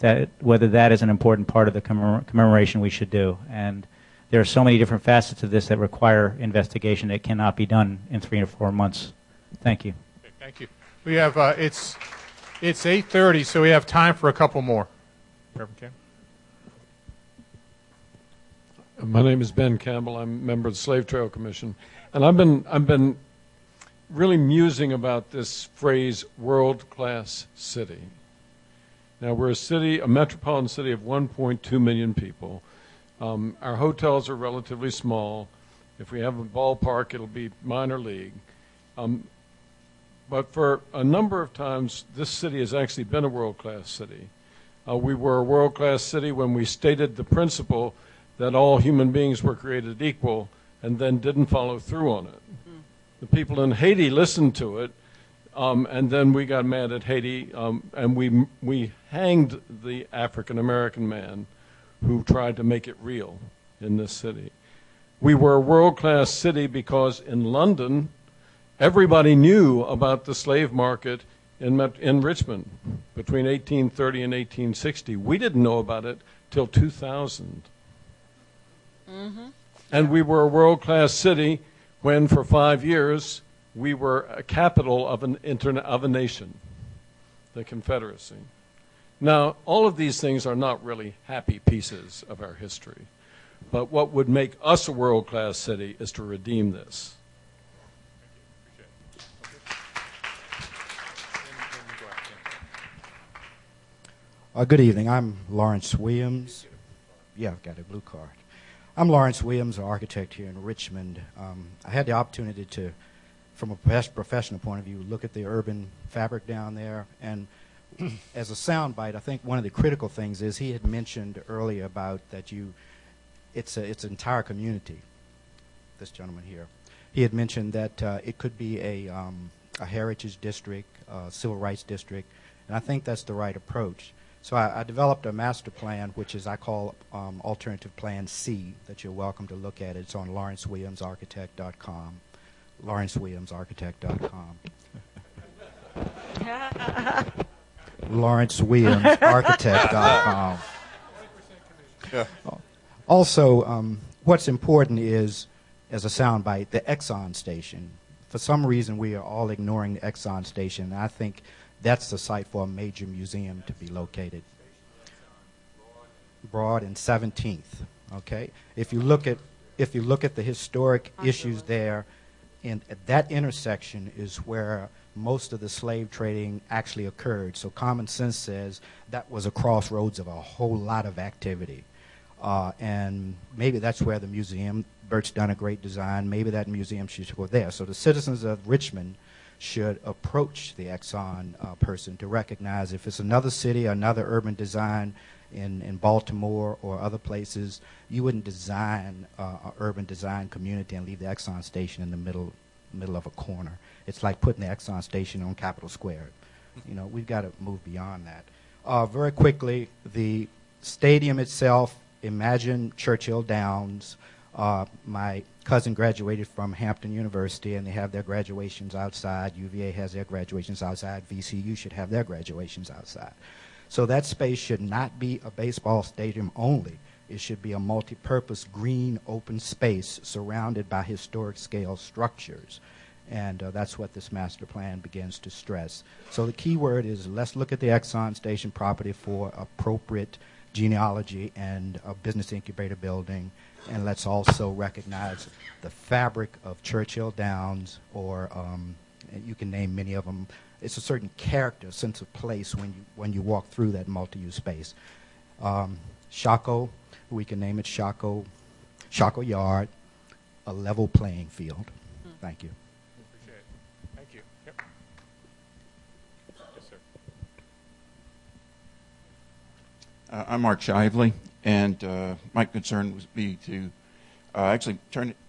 whether that is an important part of the commemoration we should do. And there are so many different facets of this that require investigation that cannot be done in 3 or 4 months. Thank you. Okay, thank you. We have it's 8:30, so we have time for a couple more. Reverend Campbell. My name is Ben Campbell. I'm a member of the Slave Trail Commission, and I've been really musing about this phrase, world-class city. Now, we're a metropolitan city of 1.2 million people. Our hotels are relatively small. If we have a ballpark, it'll be minor league. But for a number of times, this city has actually been a world-class city. We were a world-class city when we stated the principle that all human beings were created equal and then didn't follow through on it. The people in Haiti listened to it, And then we got mad at Haiti, and we hanged the African-American man who tried to make it real in this city. We were a world-class city because in London, everybody knew about the slave market in Richmond between 1830 and 1860. We didn't know about it till 2000. Mm-hmm. And we were a world-class city when, for 5 years, we were a capital of a nation, the Confederacy. Now, all of these things are not really happy pieces of our history. But what would make us a world-class city is to redeem this. Good evening. I'm Lawrence Williams. Yeah, I've got a blue card. I'm Lawrence Williams, an architect here in Richmond. I had the opportunity to, from a professional point of view, look at the urban fabric down there. And as a soundbite, I think one of the critical things is he had mentioned earlier about that it's an entire community, this gentleman here. He had mentioned that it could be a heritage district, a civil rights district, and I think that's the right approach. So I developed a master plan, which is I call Alternative Plan C, that you're welcome to look at. It's on LawrenceWilliamsArchitect.com. LawrenceWilliamsArchitect.com. LawrenceWilliamsArchitect.com. Also, what's important is, as a soundbite, the Exxon station. For some reason, we are all ignoring the Exxon station, and I think that's the site for a major museum to be located. Broad and 17th. Okay. If you look at the historic issues there, and at that intersection is where most of the slave trading actually occurred. So common sense says that was a crossroads of a whole lot of activity. And maybe that's where the museum, Bert's done a great design, maybe that museum should go there. So the citizens of Richmond should approach the Exxon person to recognize if it's another city, another urban design in Baltimore or other places, you wouldn't design an urban design community and leave the Exxon station in the middle of a corner. It's like putting the Exxon station on Capitol Square. You know, we've got to move beyond that. Very quickly, the stadium itself, imagine Churchill Downs. My cousin graduated from Hampton University, and they have their graduations outside. UVA has their graduations outside. VCU should have their graduations outside. So that space should not be a baseball stadium only. It should be a multi-purpose green open space surrounded by historic scale structures. And that's what this master plan begins to stress. So the key word is let's look at the Exxon station property for appropriate genealogy and a business incubator building. And let's also recognize the fabric of Churchill Downs, or you can name many of them. It's a certain character, sense of place when you walk through that multi-use space. Shaco, we can name it Shaco Yard, a level playing field. Thank you. Appreciate it. Thank you. Yep. Yes, sir. I'm Mark Shively, and my concern would be to actually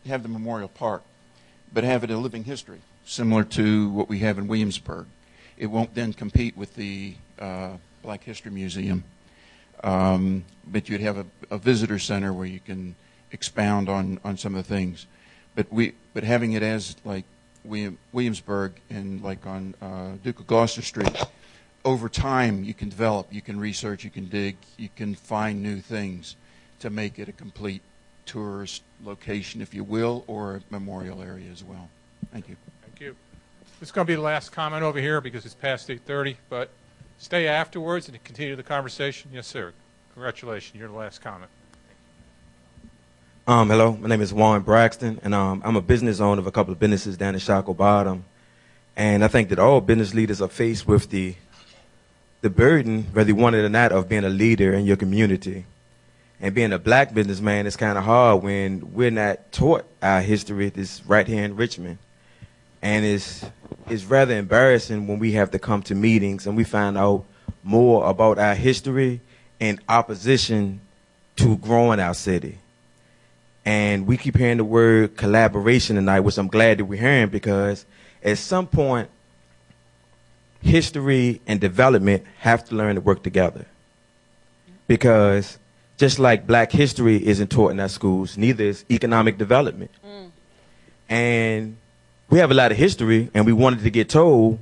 have the Memorial Park, but have it a living history, similar to what we have in Williamsburg. It won't then compete with the Black History Museum, but you'd have a visitor center where you can expound on some of the things. But having it as like Williamsburg and like on Duke of Gloucester Street, over time you can develop, you can research, you can dig, you can find new things to make it a complete tourist location, if you will, or a memorial area as well. Thank you. Thank you. This is going to be the last comment over here because it's past 8:30, but stay afterwards and continue the conversation. Yes, sir. Congratulations. You're the last comment. Hello, my name is Warren Braxton, and I'm a business owner of a couple of businesses down in Shackley Bottom. And I think that all business leaders are faced with the burden, whether you want it or not, of being a leader in your community. And being a black businessman is kind of hard when we're not taught our history this right here in Richmond. And it's rather embarrassing when we have to come to meetings and we find out more about our history in opposition to growing our city. And we keep hearing the word collaboration tonight, which I'm glad that we're hearing, because at some point history and development have to learn to work together. Because just like black history isn't taught in our schools, neither is economic development. And we have a lot of history, and we wanted to get told,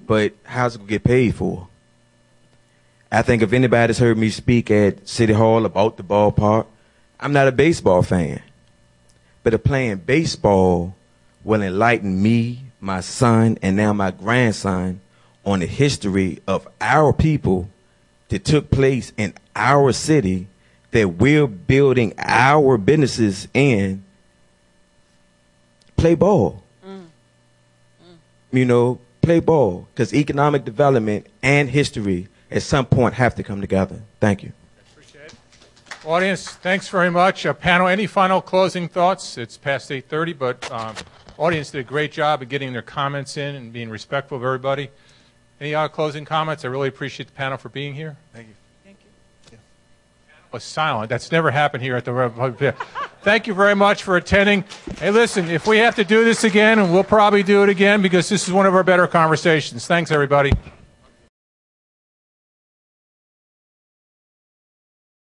but how's it going to get paid for? I think if anybody's heard me speak at City Hall about the ballpark, I'm not a baseball fan. But if playing baseball will enlighten me, my son, and now my grandson on the history of our people that took place in our city, that we're building our businesses in, play ball. You know, play ball, because economic development and history at some point have to come together. Thank you. Appreciate it. Audience, thanks very much. Panel, any final closing thoughts? It's past 8:30, but audience did a great job of getting their comments in and being respectful of everybody. Any other closing comments? I really appreciate the panel for being here. Thank you. Was silent. That's never happened here at the Thank you very much for attending. Hey, listen, if we have to do this again, and we'll probably do it again because this is one of our better conversations. Thanks, everybody.